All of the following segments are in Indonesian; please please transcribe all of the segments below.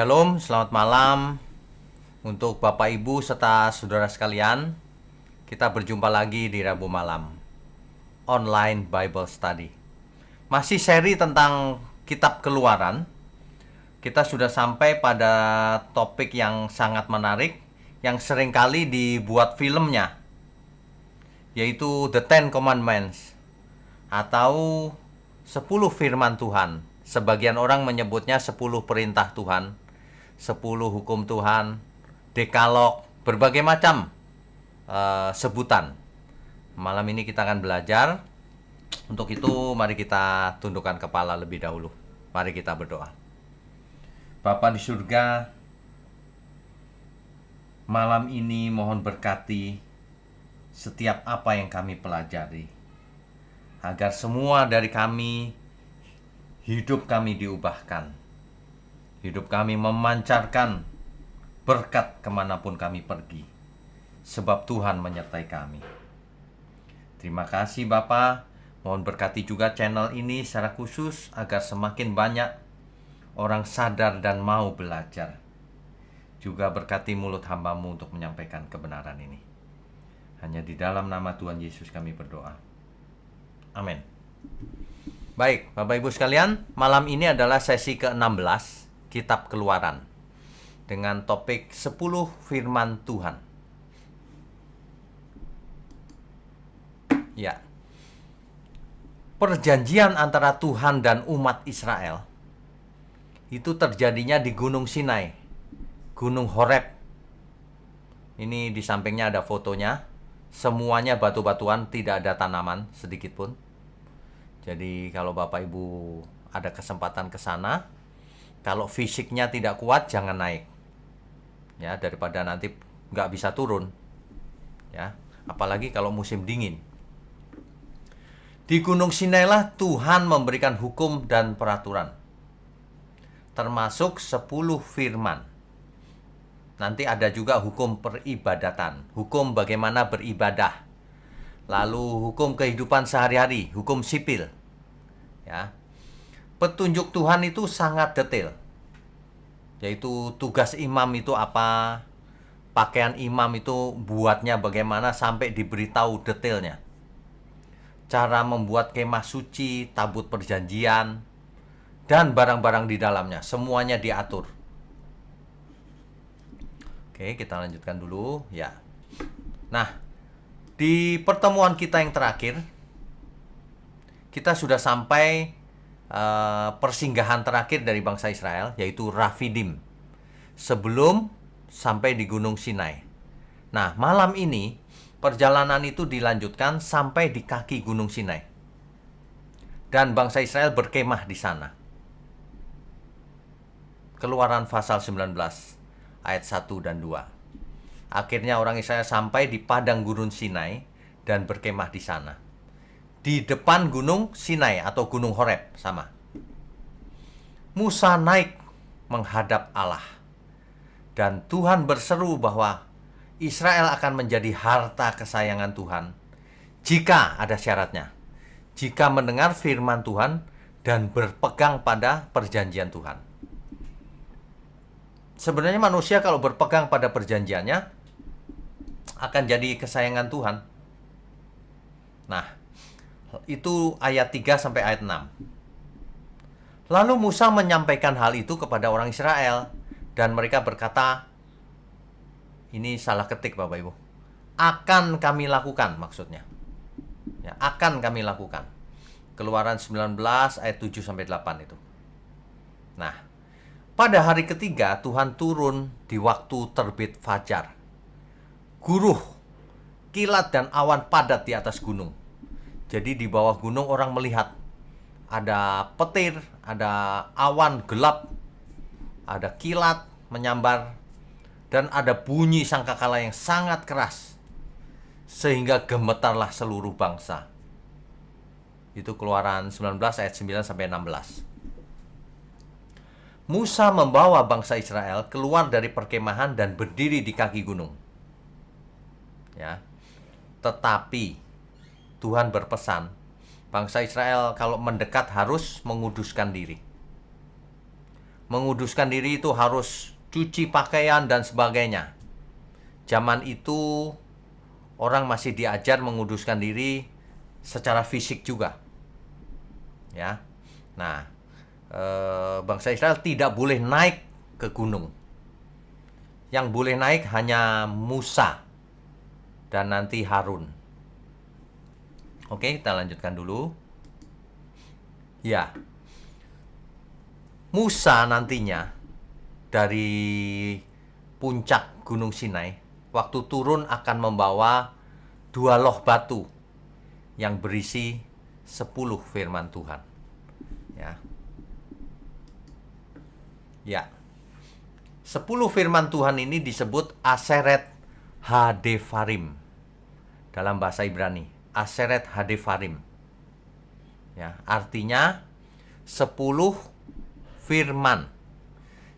Shalom, selamat malam untuk Bapak Ibu serta saudara sekalian. Kita berjumpa lagi di Rabu malam online Bible Study. Masih seri tentang kitab Keluaran. Kita sudah sampai pada topik yang sangat menarik yang seringkali dibuat filmnya, yaitu The Ten Commandments atau 10 firman Tuhan. Sebagian orang menyebutnya 10 perintah Tuhan, 10 hukum Tuhan, dekalog, berbagai macam sebutan. Malam ini kita akan belajar. Untuk itu mari kita tundukkan kepala lebih dahulu. Mari kita berdoa. Bapa di surga, malam ini mohon berkati setiap apa yang kami pelajari, agar semua dari kami, hidup kami diubahkan. Hidup kami memancarkan berkat kemanapun kami pergi, sebab Tuhan menyertai kami. Terima kasih Bapa. Mohon berkati juga channel ini secara khusus, agar semakin banyak orang sadar dan mau belajar. Juga berkati mulut hamba-Mu untuk menyampaikan kebenaran ini. Hanya di dalam nama Tuhan Yesus kami berdoa. Amin. Baik, Bapak Ibu sekalian, malam ini adalah sesi ke-16 Kitab Keluaran dengan topik 10 firman Tuhan. Ya. Perjanjian antara Tuhan dan umat Israel itu terjadinya di Gunung Sinai, Gunung Horeb. Ini di sampingnya ada fotonya. Semuanya batu-batuan, tidak ada tanaman sedikit pun. Jadi kalau Bapak Ibu ada kesempatan ke sana, kalau fisiknya tidak kuat jangan naik. Ya, daripada nanti nggak bisa turun. Ya, apalagi kalau musim dingin. Di Gunung Sinai lah Tuhan memberikan hukum dan peraturan, termasuk 10 firman. Nanti ada juga hukum peribadatan, hukum bagaimana beribadah, lalu hukum kehidupan sehari-hari, hukum sipil. Ya, petunjuk Tuhan itu sangat detail, yaitu tugas imam itu apa, pakaian imam itu buatnya bagaimana, sampai diberitahu detailnya. Cara membuat kemah suci, tabut perjanjian, dan barang-barang di dalamnya, semuanya diatur. Oke, kita lanjutkan dulu ya. Nah, di pertemuan kita yang terakhir, kita sudah sampai persinggahan terakhir dari bangsa Israel, yaitu Rafidim, sebelum sampai di Gunung Sinai. Nah, malam ini perjalanan itu dilanjutkan sampai di kaki Gunung Sinai, dan bangsa Israel berkemah di sana. Keluaran pasal 19 ayat 1 dan 2. Akhirnya orang Israel sampai di padang Gunung Sinai dan berkemah di sana. Di depan Gunung Sinai atau Gunung Horeb sama. Musa naik menghadap Allah, dan Tuhan berseru bahwa Israel akan menjadi harta kesayangan Tuhan jika ada syaratnya. Jika mendengar firman Tuhan dan berpegang pada perjanjian Tuhan. Sebenarnya manusia kalau berpegang pada perjanjiannya akan jadi kesayangan Tuhan. Nah, itu ayat 3 sampai ayat 6. Lalu Musa menyampaikan hal itu kepada orang Israel, dan mereka berkata, ini salah ketik Bapak Ibu, akan kami lakukan maksudnya. Ya, akan kami lakukan. Keluaran 19 ayat 7 sampai 8 itu. Nah, pada hari ketiga Tuhan turun di waktu terbit fajar. Guruh, kilat dan awan padat di atas gunung. Jadi di bawah gunung orang melihat ada petir, ada awan gelap, ada kilat menyambar, dan ada bunyi sangkakala yang sangat keras, sehingga gemetarlah seluruh bangsa. Itu Keluaran 19 ayat 9 sampai 16. Musa membawa bangsa Israel keluar dari perkemahan dan berdiri di kaki gunung. Ya. Tetapi Tuhan berpesan, bangsa Israel kalau mendekat harus menguduskan diri. Menguduskan diri itu harus cuci pakaian dan sebagainya. Zaman itu orang masih diajar menguduskan diri secara fisik juga. Ya. Nah, bangsa Israel tidak boleh naik ke gunung. Yang boleh naik hanya Musa dan nanti Harun. Oke, kita lanjutkan dulu. Ya. Musa nantinya dari puncak Gunung Sinai, waktu turun akan membawa 2 loh batu yang berisi 10 firman Tuhan. Ya. Ya. 10 firman Tuhan ini disebut Aseret Hadefarim dalam bahasa Ibrani. Aseret Hadefarim. Ya, artinya 10 firman.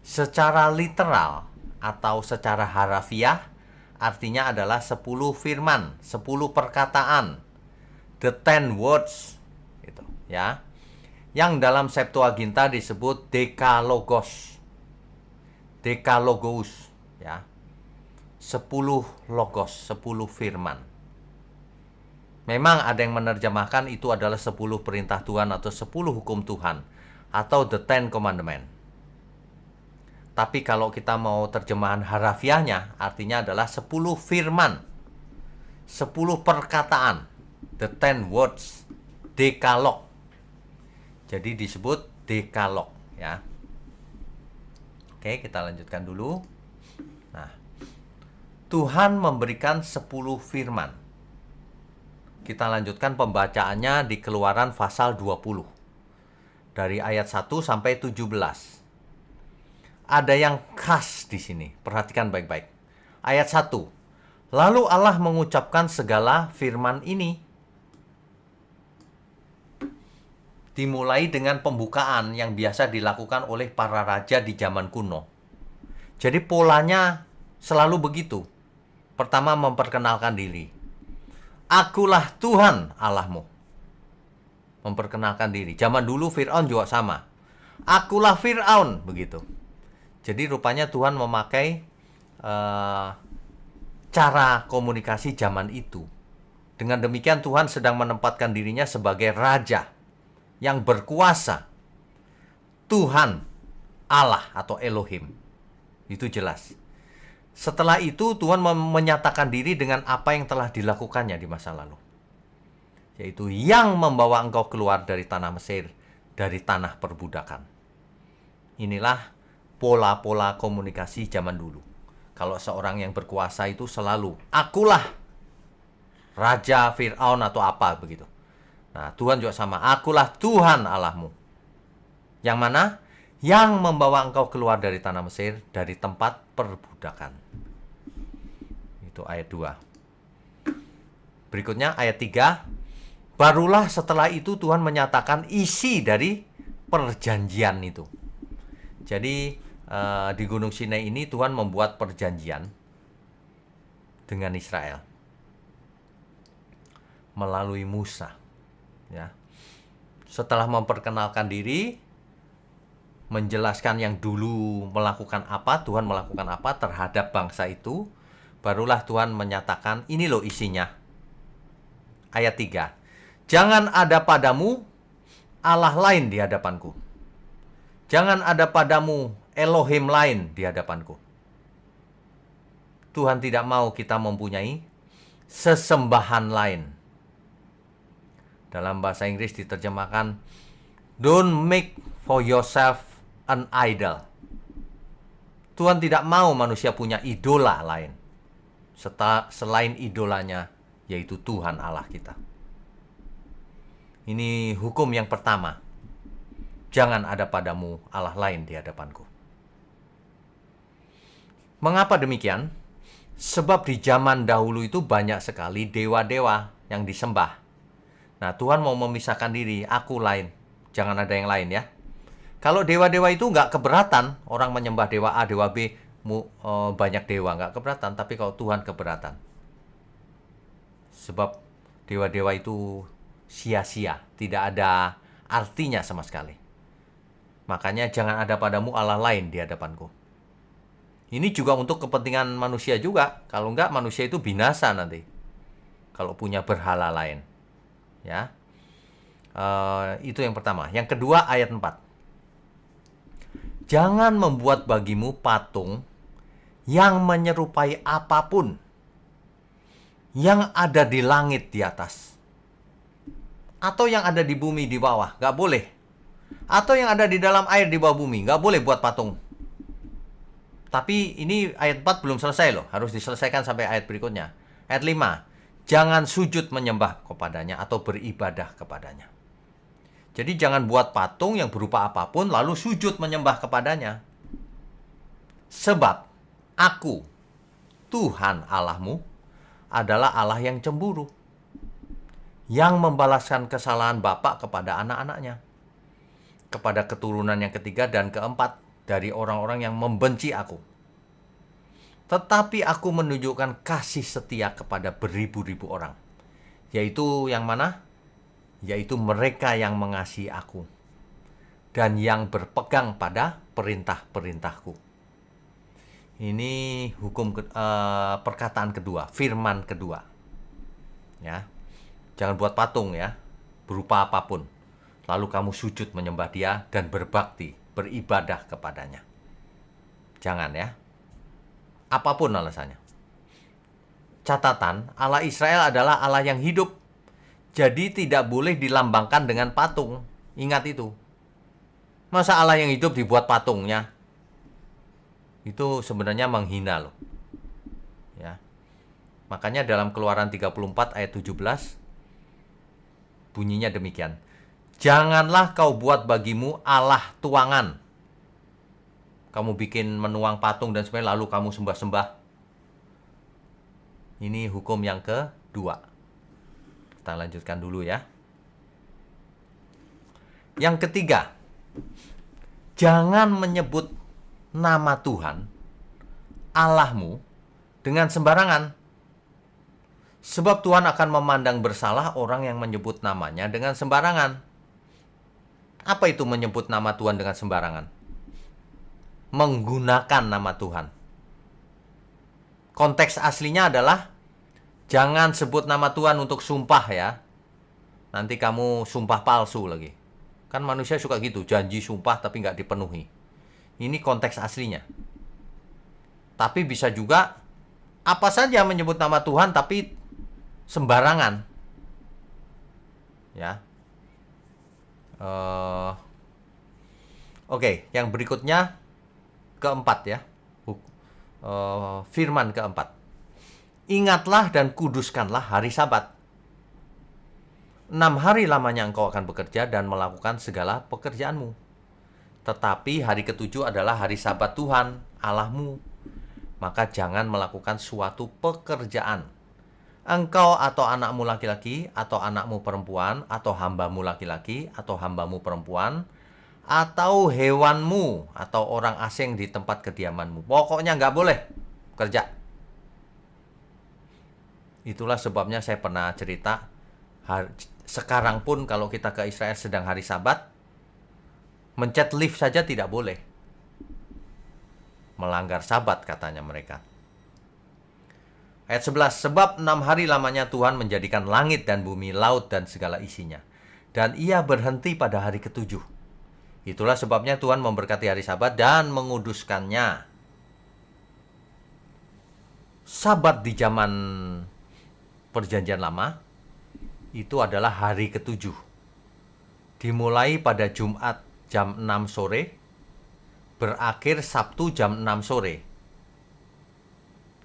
Secara literal atau secara harafiah artinya adalah 10 firman, 10 perkataan. The 10 words gitu, ya. Yang dalam Septuaginta disebut Dekalogos. Dekalogos, ya. 10 logos, 10 firman. Memang ada yang menerjemahkan itu adalah 10 perintah Tuhan atau 10 hukum Tuhan atau the 10 commandment. Tapi kalau kita mau terjemahan harafiahnya, artinya adalah 10 firman, 10 perkataan, the 10 words, dekalog. Jadi disebut dekalog, ya. Oke, kita lanjutkan dulu. Nah, Tuhan memberikan 10 firman. Kita lanjutkan pembacaannya di Keluaran pasal 20. Dari ayat 1 sampai 17. Ada yang khas di sini. Perhatikan baik-baik. Ayat 1. Lalu Allah mengucapkan segala firman ini. Dimulai dengan pembukaan yang biasa dilakukan oleh para raja di zaman kuno. Jadi polanya selalu begitu. Pertama memperkenalkan diri. Akulah Tuhan Allahmu. Memperkenalkan diri. Zaman dulu Fir'aun juga sama. Akulah Fir'aun, begitu. Jadi rupanya Tuhan memakai cara komunikasi zaman itu. Dengan demikian Tuhan sedang menempatkan dirinya sebagai raja yang berkuasa. Tuhan Allah atau Elohim. Itu jelas. Setelah itu Tuhan menyatakan diri dengan apa yang telah dilakukannya di masa lalu. Yaitu yang membawa engkau keluar dari tanah Mesir, dari tanah perbudakan. Inilah pola-pola komunikasi zaman dulu. Kalau seorang yang berkuasa itu selalu, akulah Raja Fir'aun atau apa begitu. Nah, Tuhan juga sama, akulah Tuhan Allahmu. Yang mana? Yang membawa engkau keluar dari tanah Mesir, dari tempat perbudakan. Itu ayat 2. Berikutnya ayat 3. Barulah setelah itu Tuhan menyatakan isi dari perjanjian itu. Jadi di Gunung Sinai ini Tuhan membuat perjanjian dengan Israel melalui Musa. Ya. Setelah memperkenalkan diri, menjelaskan yang dulu melakukan apa, Tuhan melakukan apa terhadap bangsa itu, barulah Tuhan menyatakan ini loh isinya. Ayat 3. Jangan ada padamu Allah lain di hadapanku. Jangan ada padamu Elohim lain di hadapanku. Tuhan tidak mau kita mempunyai sesembahan lain. Dalam bahasa Inggris diterjemahkan, don't make for yourself an idol. Tuhan tidak mau manusia punya idola lain selain idolanya, yaitu Tuhan Allah kita. Ini hukum yang pertama. Jangan ada padamu Allah lain di hadapanku. Mengapa demikian? Sebab di zaman dahulu itu banyak sekali dewa-dewa yang disembah. Nah, Tuhan mau memisahkan diri, aku lain. Jangan ada yang lain ya. Kalau dewa-dewa itu nggak keberatan, orang menyembah dewa A, dewa B, banyak dewa, nggak keberatan. Tapi kalau Tuhan keberatan. Sebab dewa-dewa itu sia-sia, tidak ada artinya sama sekali. Makanya jangan ada padamu Allah lain di hadapanku. Ini juga untuk kepentingan manusia juga. Kalau enggak, manusia itu binasa nanti. Kalau punya berhala lain. Ya. Itu yang pertama. Yang kedua, ayat 4. Jangan membuat bagimu patung yang menyerupai apapun yang ada di langit di atas, atau yang ada di bumi di bawah. Nggak boleh. Atau yang ada di dalam air di bawah bumi. Nggak boleh buat patung. Tapi ini ayat 4 belum selesai loh. Harus diselesaikan sampai ayat berikutnya. Ayat 5. Jangan sujud menyembah kepadanya atau beribadah kepadanya. Jadi jangan buat patung yang berupa apapun lalu sujud menyembah kepadanya. Sebab aku, Tuhan Allahmu, adalah Allah yang cemburu, yang membalaskan kesalahan bapak kepada anak-anaknya, kepada keturunan yang ketiga dan keempat dari orang-orang yang membenci aku. Tetapi aku menunjukkan kasih setia kepada beribu-ribu orang. Yaitu yang mana? Yaitu mereka yang mengasihi aku dan yang berpegang pada perintah-perintahku. Ini perkataan kedua, firman kedua. Ya. Jangan buat patung ya, berupa apapun. Lalu kamu sujud menyembah dia dan berbakti, beribadah kepadanya. Jangan ya. Apapun alasannya. Catatan, Allah Israel adalah Allah yang hidup. Jadi tidak boleh dilambangkan dengan patung. Ingat itu. Masa Allah yang hidup dibuat patungnya? Itu sebenarnya menghina loh. Ya. Makanya dalam Keluaran 34 ayat 17 bunyinya demikian. Janganlah kau buat bagimu Allah tuangan. Kamu bikin menuang patung dan sebagainya lalu kamu sembah-sembah. Ini hukum yang kedua. Kita lanjutkan dulu ya. Yang ketiga, jangan menyebut nama Tuhan Allahmu dengan sembarangan. Sebab Tuhan akan memandang bersalah orang yang menyebut namanya dengan sembarangan. Apa itu menyebut nama Tuhan dengan sembarangan? Menggunakan nama Tuhan. Konteks aslinya adalah jangan sebut nama Tuhan untuk sumpah ya. Nanti kamu sumpah palsu lagi. Kan manusia suka gitu, janji sumpah tapi nggak dipenuhi. Ini konteks aslinya. Tapi bisa juga apa saja menyebut nama Tuhan tapi sembarangan. Ya. Oke, yang berikutnya keempat ya. Firman keempat. Ingatlah dan kuduskanlah hari Sabat. 6 hari lamanya engkau akan bekerja dan melakukan segala pekerjaanmu. Tetapi hari ketujuh adalah hari Sabat Tuhan Allahmu. Maka jangan melakukan suatu pekerjaan. Engkau atau anakmu laki-laki, atau anakmu perempuan, atau hambamu laki-laki, atau hambamu perempuan, atau hewanmu, atau orang asing di tempat kediamanmu. Pokoknya nggak boleh kerja. Itulah sebabnya saya pernah cerita, sekarang pun kalau kita ke Israel sedang hari Sabat, mencet lift saja tidak boleh. Melanggar Sabat katanya mereka. Ayat 11, sebab 6 hari lamanya Tuhan menjadikan langit dan bumi, laut dan segala isinya. Dan ia berhenti pada hari ketujuh. Itulah sebabnya Tuhan memberkati hari Sabat dan menguduskannya. Sabat di zaman Perjanjian Lama itu adalah hari ketujuh. Dimulai pada Jumat jam 6 sore, berakhir Sabtu jam 6 sore.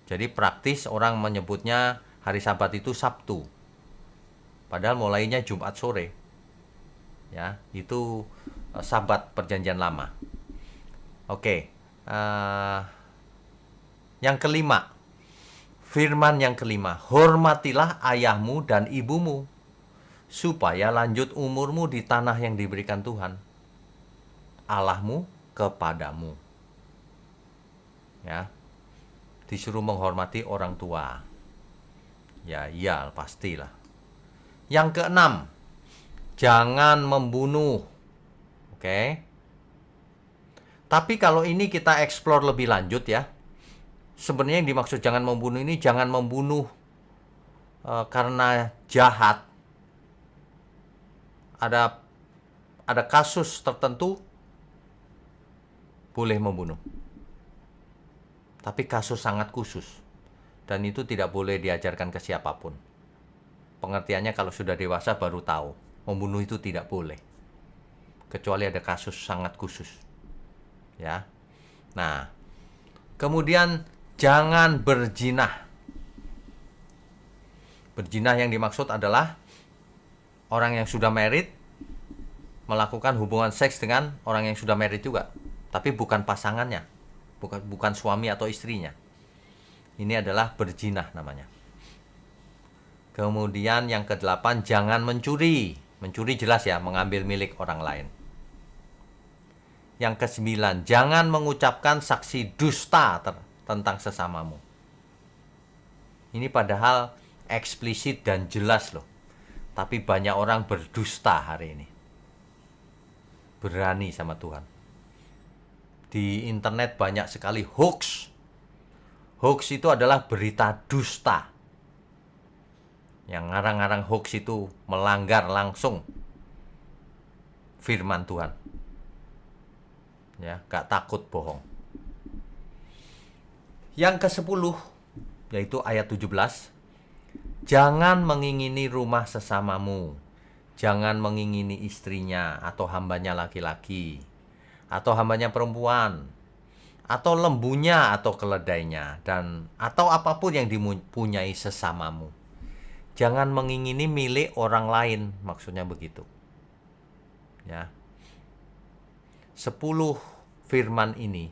Jadi praktis orang menyebutnya hari Sabat itu Sabtu. Padahal mulainya Jumat sore. Ya, itu Sabat Perjanjian Lama. Oke. Yang kelima. Firman yang kelima, hormatilah ayahmu dan ibumu, supaya lanjut umurmu di tanah yang diberikan Tuhan Allahmu kepadamu. Ya, disuruh menghormati orang tua. Ya, iya, pastilah. Yang keenam, jangan membunuh. Oke. Tapi kalau ini kita explore lebih lanjut ya, sebenarnya yang dimaksud jangan membunuh ini jangan membunuh karena jahat. Ada kasus tertentu boleh membunuh. Tapi kasus sangat khusus. Dan itu tidak boleh diajarkan ke siapapun. Pengertiannya kalau sudah dewasa baru tahu. Membunuh itu tidak boleh. Kecuali ada kasus sangat khusus. Ya. Nah, kemudian jangan berzina. Berzina yang dimaksud adalah orang yang sudah married melakukan hubungan seks dengan orang yang sudah married juga. Tapi bukan pasangannya. Bukan suami atau istrinya. Ini adalah berzina namanya. Kemudian yang ke-8, jangan mencuri. Mencuri jelas ya, mengambil milik orang lain. Yang ke-9, jangan mengucapkan saksi dusta tentang sesamamu. Ini padahal eksplisit dan jelas loh. Tapi banyak orang berdusta hari ini. Berani sama Tuhan. Di internet banyak sekali hoax. Hoax itu adalah berita dusta. Yang ngarang-ngarang hoax itu melanggar langsung firman Tuhan. Ya, gak takut bohong. Yang ke-10, yaitu ayat 17. Jangan mengingini rumah sesamamu. Jangan mengingini istrinya atau hambanya laki-laki. Atau hambanya perempuan. Atau lembunya atau keledainya. Atau apapun yang dipunyai sesamamu. Jangan mengingini milik orang lain. Maksudnya begitu. Ya. 10 firman ini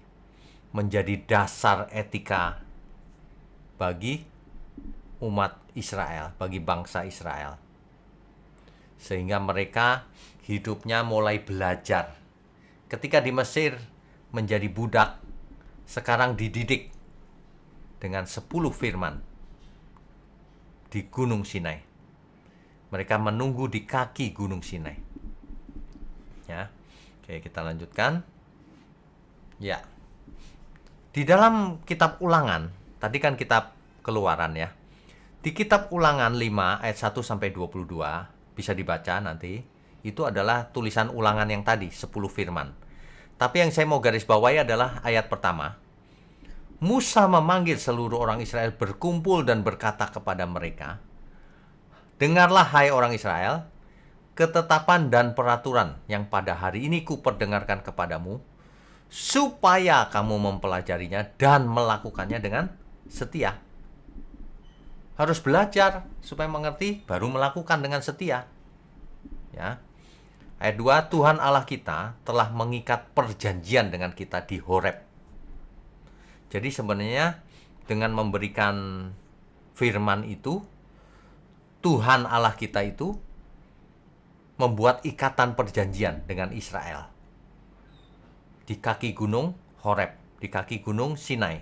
menjadi dasar etika bagi umat Israel, bagi bangsa Israel. Sehingga mereka hidupnya mulai belajar. Ketika di Mesir menjadi budak, sekarang dididik dengan 10 firman di Gunung Sinai. Mereka menunggu di kaki Gunung Sinai. Ya. Oke, kita lanjutkan. Ya. Di dalam kitab Ulangan, tadi kan kitab Keluaran ya. Di kitab Ulangan 5 ayat 1 sampai 22, bisa dibaca nanti. Itu adalah tulisan Ulangan yang tadi, 10 firman. Tapi yang saya mau garis bawahi adalah ayat pertama. Musa memanggil seluruh orang Israel berkumpul dan berkata kepada mereka, dengarlah hai orang Israel, ketetapan dan peraturan yang pada hari ini kuperdengarkan kepadamu, supaya kamu mempelajarinya dan melakukannya dengan setia. Harus belajar supaya mengerti, baru melakukan dengan setia. Ya. Ayat 2, Tuhan Allah kita telah mengikat perjanjian dengan kita di Horeb. Jadi sebenarnya dengan memberikan firman itu, Tuhan Allah kita itu membuat ikatan perjanjian dengan Israel. Di kaki gunung Horeb, di kaki gunung Sinai.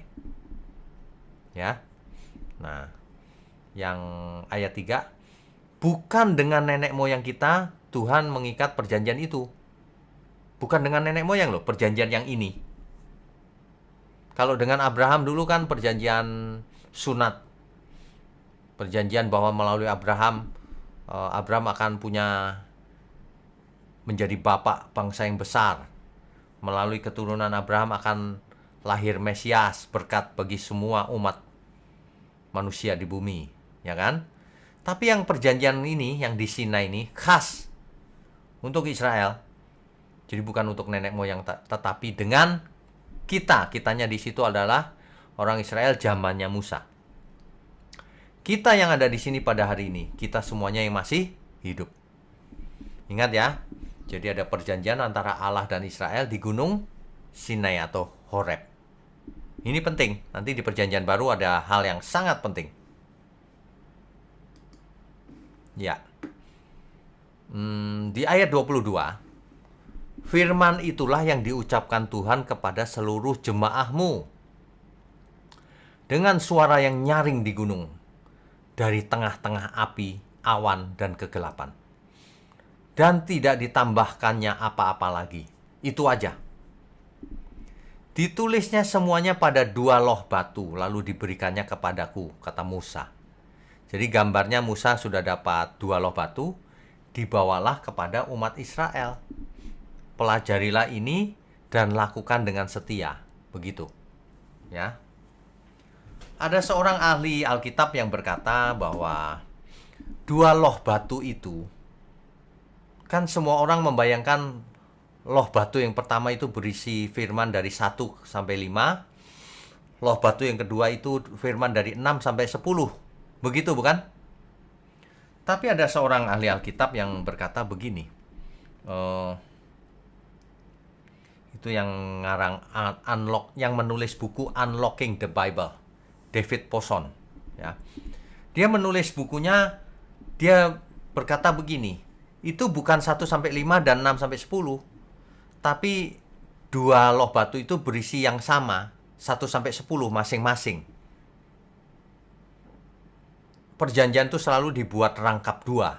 Ya. Nah, yang ayat 3, bukan dengan nenek moyang kita Tuhan mengikat perjanjian itu. Bukan dengan nenek moyang loh, perjanjian yang ini. Kalau dengan Abraham dulu kan perjanjian sunat. Perjanjian bahwa melalui Abraham akan punya menjadi bapak bangsa yang besar. Melalui keturunan Abraham akan lahir Mesias, berkat bagi semua umat manusia di bumi, ya kan? Tapi yang perjanjian ini, yang di Sinai ini khas untuk Israel. Jadi bukan untuk nenek moyang, tetapi dengan kita. Kitanya di situ adalah orang Israel zamannya Musa. Kita yang ada di sini pada hari ini, kita semuanya yang masih hidup. Ingat ya, jadi ada perjanjian antara Allah dan Israel di gunung Sinai atau Horeb. Ini penting, nanti di perjanjian baru ada hal yang sangat penting. Ya. Di ayat 22, firman itulah yang diucapkan Tuhan kepada seluruh jemaahmu. Dengan suara yang nyaring di gunung, dari tengah-tengah api, awan, dan kegelapan. Dan tidak ditambahkannya apa-apa lagi. Itu aja. Ditulisnya semuanya pada 2 loh batu, lalu diberikannya kepadaku, kata Musa. Jadi gambarnya Musa sudah dapat 2 loh batu, dibawalah kepada umat Israel. Pelajarilah ini dan lakukan dengan setia. Begitu. Ya. Ada seorang ahli Alkitab yang berkata bahwa 2 loh batu itu, kan semua orang membayangkan loh batu yang pertama itu berisi firman dari 1 sampai 5. Loh batu yang kedua itu firman dari 6 sampai 10. Begitu bukan? Tapi ada seorang ahli Alkitab yang berkata begini. Itu yang ngarang yang menulis buku Unlocking the Bible, David Poson, ya. Dia menulis bukunya, dia berkata begini, itu bukan 1 sampai 5 dan 6 sampai 10, tapi 2 loh batu itu berisi yang sama, 1 sampai 10 masing-masing. Perjanjian itu selalu dibuat rangkap 2.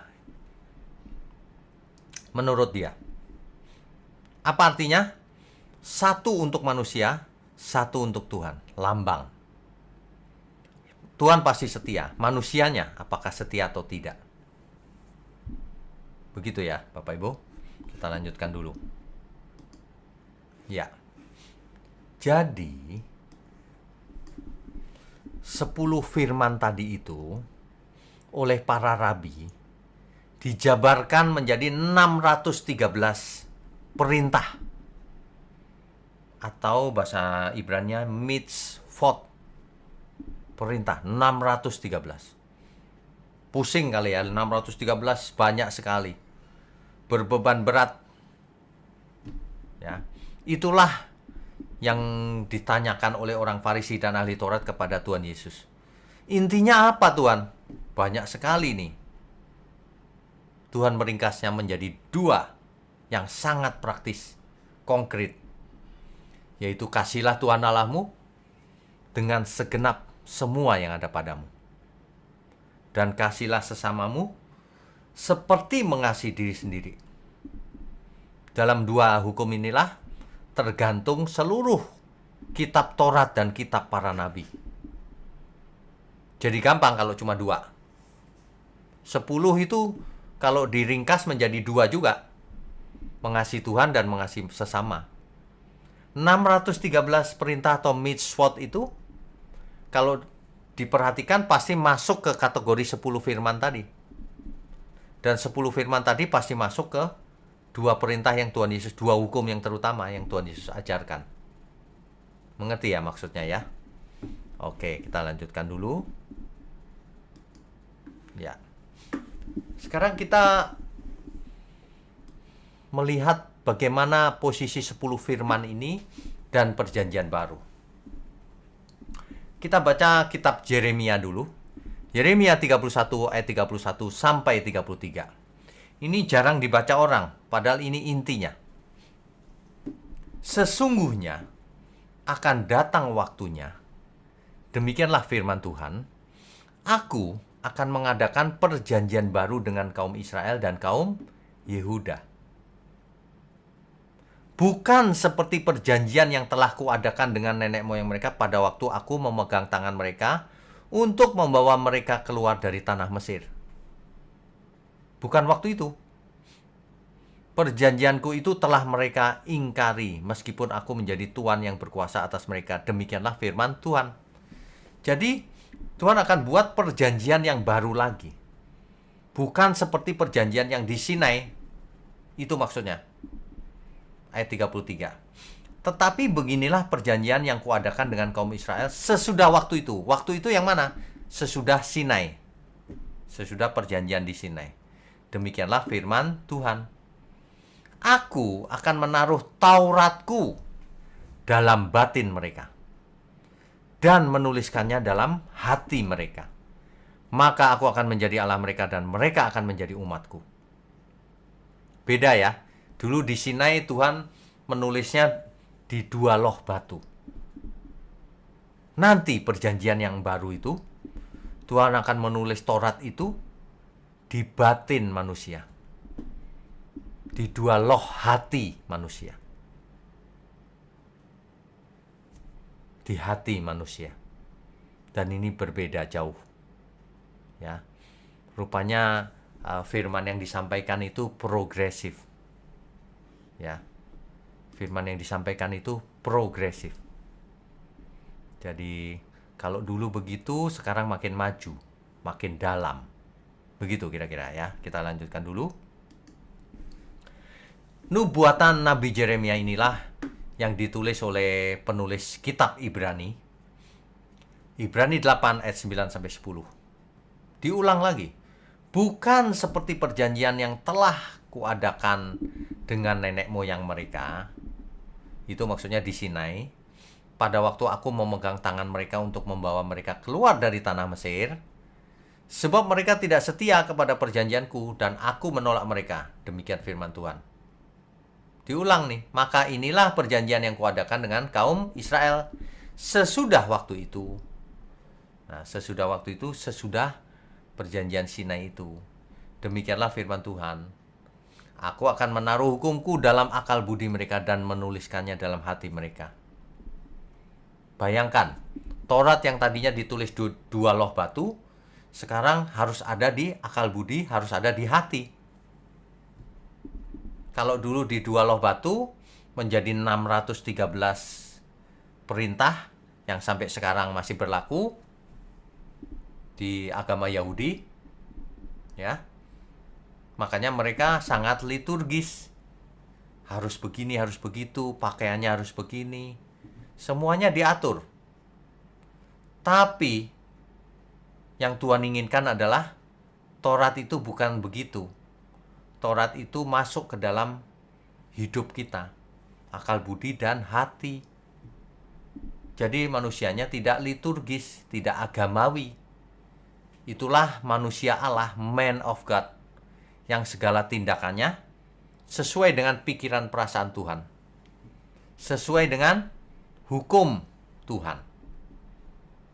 Menurut dia. Apa artinya? 1 untuk manusia, 1 untuk Tuhan. Lambang. Tuhan pasti setia. Manusianya apakah setia atau tidak? Begitu ya, Bapak Ibu. Kita lanjutkan dulu. Ya. Jadi 10 firman tadi itu oleh para rabi dijabarkan menjadi 613 perintah, atau bahasa Ibrani-nya mitzvot, perintah 613. Pusing kali ya, 613 banyak sekali, berbeban berat. Ya, itulah yang ditanyakan oleh orang Farisi dan ahli Taurat kepada Tuhan Yesus. Intinya apa Tuhan? Banyak sekali nih. Tuhan meringkasnya menjadi 2 yang sangat praktis, konkret. Yaitu kasihlah Tuhan Allahmu dengan segenap semua yang ada padamu. Dan kasihlah sesamamu seperti mengasihi diri sendiri. Dalam 2 hukum inilah tergantung seluruh kitab Taurat dan kitab para nabi. Jadi gampang kalau cuma 2. 10 itu kalau diringkas menjadi 2 juga. Mengasihi Tuhan dan mengasihi sesama. 613 perintah atau mitzvot itu kalau diperhatikan pasti masuk ke kategori 10 firman tadi. Dan 10 firman tadi pasti masuk ke 2 perintah yang Tuhan Yesus, 2 hukum yang terutama yang Tuhan Yesus ajarkan. Mengerti ya maksudnya ya? Oke, kita lanjutkan dulu. Ya. Sekarang kita melihat bagaimana posisi 10 firman ini dan perjanjian baru. Kita baca kitab Yeremia dulu. Yeremia 31 ayat 31 sampai 33. Ini jarang dibaca orang, padahal ini intinya. Sesungguhnya akan datang waktunya, demikianlah firman Tuhan, aku akan mengadakan perjanjian baru dengan kaum Israel dan kaum Yehuda. Bukan seperti perjanjian yang telah kuadakan dengan nenek moyang mereka pada waktu aku memegang tangan mereka untuk membawa mereka keluar dari tanah Mesir. Bukan waktu itu. Perjanjianku itu telah mereka ingkari, meskipun aku menjadi Tuhan yang berkuasa atas mereka. Demikianlah firman Tuhan. Jadi, Tuhan akan buat perjanjian yang baru lagi. Bukan seperti perjanjian yang di Sinai. Itu maksudnya. Ayat 33. Tetapi beginilah perjanjian yang kuadakan dengan kaum Israel sesudah waktu itu. Waktu itu yang mana? Sesudah Sinai. Sesudah perjanjian di Sinai. Demikianlah firman Tuhan. Aku akan menaruh Tauratku dalam batin mereka dan menuliskannya dalam hati mereka. Maka aku akan menjadi Allah mereka dan mereka akan menjadi umatku. Beda ya. Dulu di Sinai Tuhan menulisnya di 2 loh batu. Nanti perjanjian yang baru itu Tuhan akan menulis Taurat itu di batin manusia. Di 2 loh hati manusia. di hati manusia. Dan ini berbeda jauh. Ya. Rupanya firman yang disampaikan itu progresif. Ya. Firman yang disampaikan itu progresif. Jadi kalau dulu begitu, sekarang makin maju, makin dalam. Begitu kira-kira ya. Kita lanjutkan dulu. Nubuatan Nabi Yeremia inilah yang ditulis oleh penulis kitab Ibrani. Ibrani 8 ayat 9 sampai 10. Diulang lagi. Bukan seperti perjanjian yang telah kuadakan dengan nenek moyang mereka. Itu maksudnya di Sinai. Pada waktu aku memegang tangan mereka untuk membawa mereka keluar dari tanah Mesir. Sebab mereka tidak setia kepada perjanjianku dan aku menolak mereka. Demikian firman Tuhan. Diulang nih, maka inilah perjanjian yang kuadakan dengan kaum Israel sesudah waktu itu. Nah, sesudah perjanjian Sinai itu. Demikianlah firman Tuhan. Aku akan menaruh hukumku dalam akal budi mereka dan menuliskannya dalam hati mereka. Bayangkan, Taurat yang tadinya ditulis dua loh batu, sekarang harus ada di akal budi, harus ada di hati. Kalau dulu di dua loh batu menjadi 613 perintah yang sampai sekarang masih berlaku di agama Yahudi. Ya. Makanya mereka sangat liturgis. Harus begini, harus begitu, pakaiannya harus begini. Semuanya diatur. Tapi yang Tuhan inginkan adalah Taurat itu bukan begitu. Taurat itu masuk ke dalam hidup kita, akal budi dan hati. Jadi manusianya tidak liturgis, tidak agamawi. Itulah manusia Allah, man of God, yang segala tindakannya sesuai dengan pikiran perasaan Tuhan, sesuai dengan hukum Tuhan,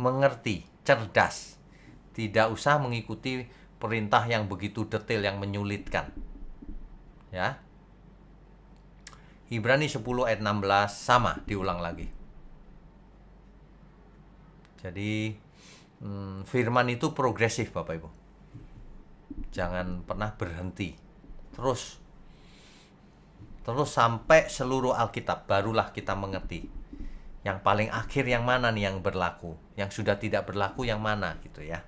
mengerti, cerdas, tidak usah mengikuti perintah yang begitu detail, yang menyulitkan. Ya. Ibrani 10 ayat 16 sama, diulang lagi. Jadi firman itu progresif Bapak Ibu. Jangan pernah berhenti. Terus sampai seluruh Alkitab, barulah kita mengerti. Yang paling akhir yang mana nih yang berlaku, yang sudah tidak berlaku yang mana gitu ya.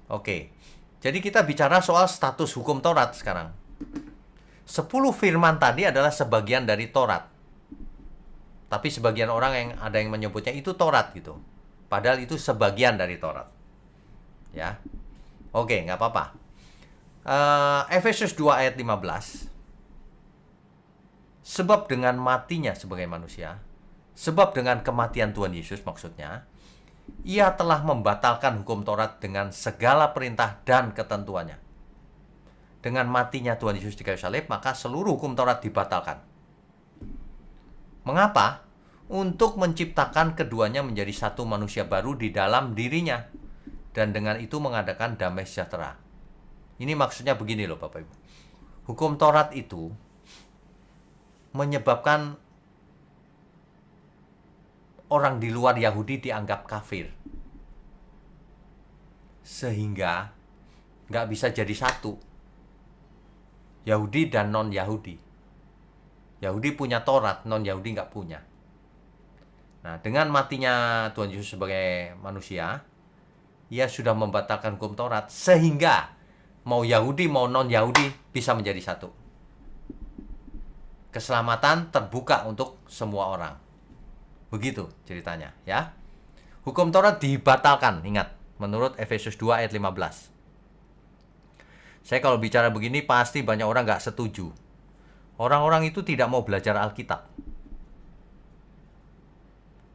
Oke. Jadi kita bicara soal status hukum Taurat sekarang. 10 firman tadi adalah sebagian dari Taurat. Tapi sebagian orang yang ada yang menyebutnya itu Taurat gitu. Padahal itu sebagian dari Taurat. Ya. Oke, nggak apa-apa. Efesus 2 ayat 15. Sebab dengan matinya sebagai manusia, sebab dengan kematian Tuhan Yesus maksudnya, Ia telah membatalkan hukum Taurat dengan segala perintah dan ketentuannya. Dengan matinya Tuhan Yesus di kayu salib, maka seluruh hukum Taurat dibatalkan. Mengapa? Untuk menciptakan keduanya menjadi satu manusia baru di dalam dirinya. Dan dengan itu mengadakan damai sejahtera. Ini maksudnya begini loh Bapak Ibu. Hukum Taurat itu menyebabkan orang di luar Yahudi dianggap kafir. Sehingga nggak bisa jadi satu. Yahudi dan non-Yahudi. Yahudi punya Taurat, non-Yahudi nggak punya. Nah, dengan matinya Tuhan Yesus sebagai manusia, Ia sudah membatalkan hukum Taurat, sehingga mau Yahudi mau non-Yahudi bisa menjadi satu. Keselamatan terbuka untuk semua orang. Begitu ceritanya ya. Hukum Taurat dibatalkan, ingat, menurut Efesus 2 ayat 15. Saya kalau bicara begini pasti banyak orang nggak setuju. Orang-orang itu tidak mau belajar Alkitab.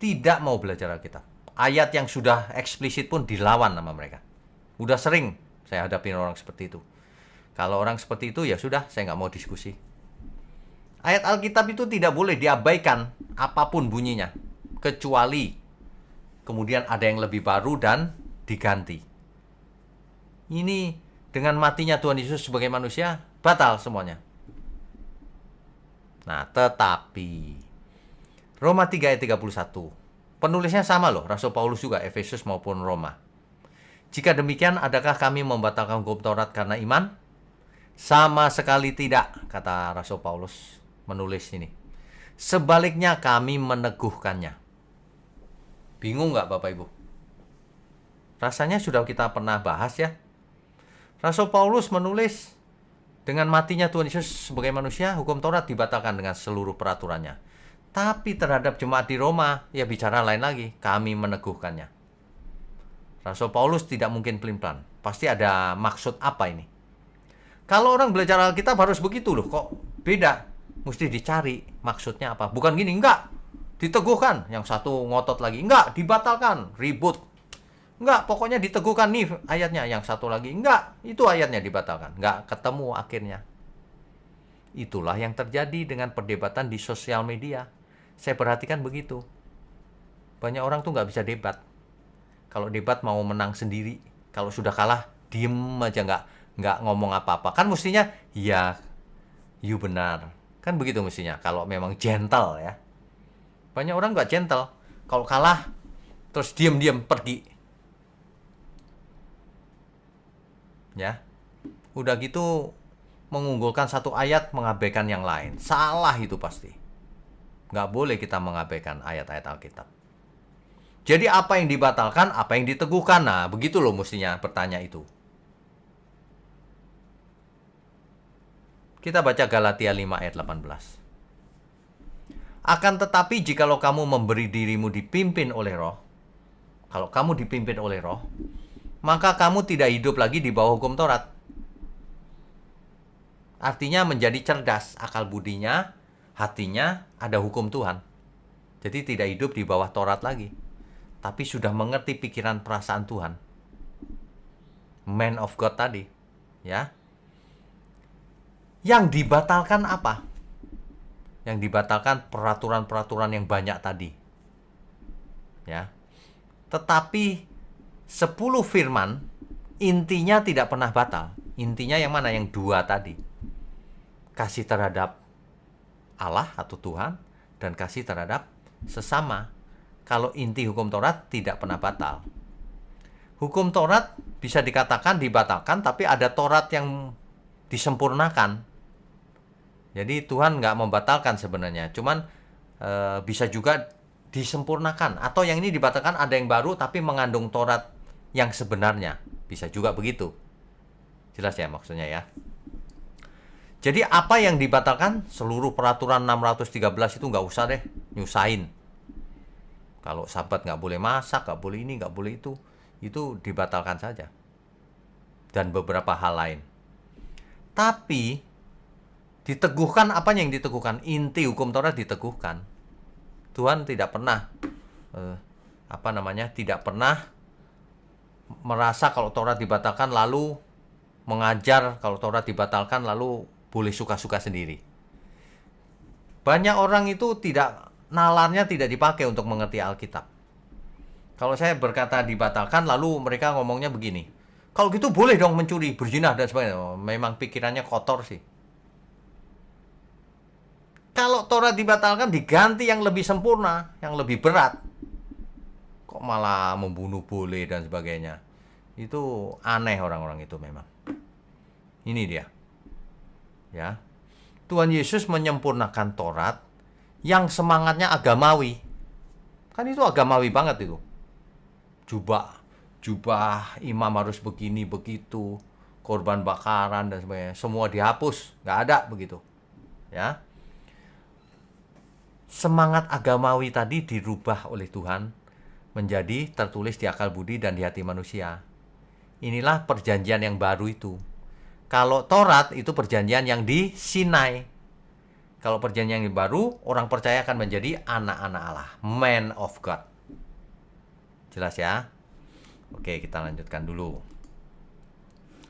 Tidak mau belajar Alkitab. Ayat yang sudah eksplisit pun dilawan sama mereka. Udah sering saya hadapin orang seperti itu. Kalau orang seperti itu ya sudah, saya nggak mau diskusi. Ayat Alkitab itu tidak boleh diabaikan apapun bunyinya. Kecuali kemudian ada yang lebih baru dan diganti. Ini dengan matinya Tuhan Yesus sebagai manusia, batal semuanya. Nah, tetapi Roma 3 ayat 31. Penulisnya sama loh, Rasul Paulus juga, Efesus maupun Roma. Jika demikian, adakah kami membatalkan hukum Taurat karena iman? Sama sekali tidak, kata Rasul Paulus menulis ini. Sebaliknya kami meneguhkannya. Bingung nggak Bapak Ibu? Rasanya sudah kita pernah bahas ya. Rasul Paulus menulis, dengan matinya Tuhan Yesus sebagai manusia, hukum Taurat dibatalkan dengan seluruh peraturannya. Tapi terhadap jemaat di Roma, ya bicara lain lagi, kami meneguhkannya. Rasul Paulus tidak mungkin pelin-pelan. Pasti ada maksud apa ini? Kalau orang belajar Alkitab harus begitu loh, kok beda? Mesti dicari maksudnya apa. Bukan gini, enggak, diteguhkan. Yang satu ngotot lagi, enggak, dibatalkan, ribut. Enggak, pokoknya diteguhkan nih ayatnya. Yang satu lagi, enggak, itu ayatnya dibatalkan. Enggak ketemu akhirnya. Itulah yang terjadi dengan perdebatan di sosial media. Saya perhatikan begitu. Banyak orang tuh nggak bisa debat. Kalau debat mau menang sendiri. Kalau sudah kalah, diem aja, nggak ngomong apa-apa. Kan mestinya, ya, you benar. Kan begitu mestinya, kalau memang gentle ya. Banyak orang nggak gentle. Kalau kalah, terus diem-diem pergi. Ya, udah gitu mengunggulkan satu ayat, mengabaikan yang lain. Salah itu pasti. Nggak boleh kita mengabaikan ayat-ayat Alkitab. Jadi apa yang dibatalkan, apa yang diteguhkan. Nah, begitu loh mestinya bertanya itu. Kita baca Galatia 5 ayat 18. Akan tetapi jikalau kamu memberi dirimu dipimpin oleh Roh, kalau kamu dipimpin oleh Roh, maka kamu tidak hidup lagi di bawah hukum Taurat. Artinya menjadi cerdas, akal budinya, hatinya ada hukum Tuhan. Jadi tidak hidup di bawah Taurat lagi, tapi sudah mengerti pikiran perasaan Tuhan. Man of God tadi, ya. Yang dibatalkan apa? Yang dibatalkan peraturan-peraturan yang banyak tadi. Ya. Tetapi 10 firman intinya tidak pernah batal. Intinya yang mana? Yang 2 tadi. Kasih terhadap Allah atau Tuhan dan kasih terhadap sesama. Kalau inti hukum Taurat tidak pernah batal. Hukum Taurat bisa dikatakan dibatalkan, tapi ada Taurat yang disempurnakan. Jadi Tuhan nggak membatalkan sebenarnya, cuman bisa juga disempurnakan. Atau yang ini dibatalkan, ada yang baru tapi mengandung Taurat yang sebenarnya. Bisa juga begitu. Jelas ya maksudnya ya. Jadi apa yang dibatalkan? Seluruh peraturan 613 itu nggak usah deh nyusahin. Kalau Sabat nggak boleh masak, nggak boleh ini, nggak boleh itu dibatalkan saja. Dan beberapa hal lain. Tapi diteguhkan, apanya yang diteguhkan? Inti hukum Taurat diteguhkan. Tuhan tidak pernah tidak pernah merasa kalau Taurat dibatalkan lalu mengajar, kalau Taurat dibatalkan lalu boleh suka-suka sendiri. Banyak orang itu nalarnya tidak dipakai untuk mengerti Alkitab. Kalau saya berkata dibatalkan, lalu mereka ngomongnya begini, kalau gitu boleh dong mencuri, berzina dan sebagainya. Memang pikirannya kotor sih. Kalau Taurat dibatalkan, diganti yang lebih sempurna, yang lebih berat. Kok malah membunuh boleh dan sebagainya. Itu aneh orang-orang itu memang. Ini dia. Ya. Tuhan Yesus menyempurnakan Taurat yang semangatnya agamawi. Kan itu agamawi banget itu. Jubah imam harus begini, begitu. Korban bakaran dan sebagainya. Semua dihapus. Nggak ada begitu. Ya. Semangat agamawi tadi dirubah oleh Tuhan menjadi tertulis di akal budi dan di hati manusia. Inilah perjanjian yang baru itu. Kalau Taurat itu perjanjian yang di Sinai. Kalau perjanjian yang baru, orang percaya akan menjadi anak-anak Allah, man of God. Jelas ya? Oke, kita lanjutkan dulu.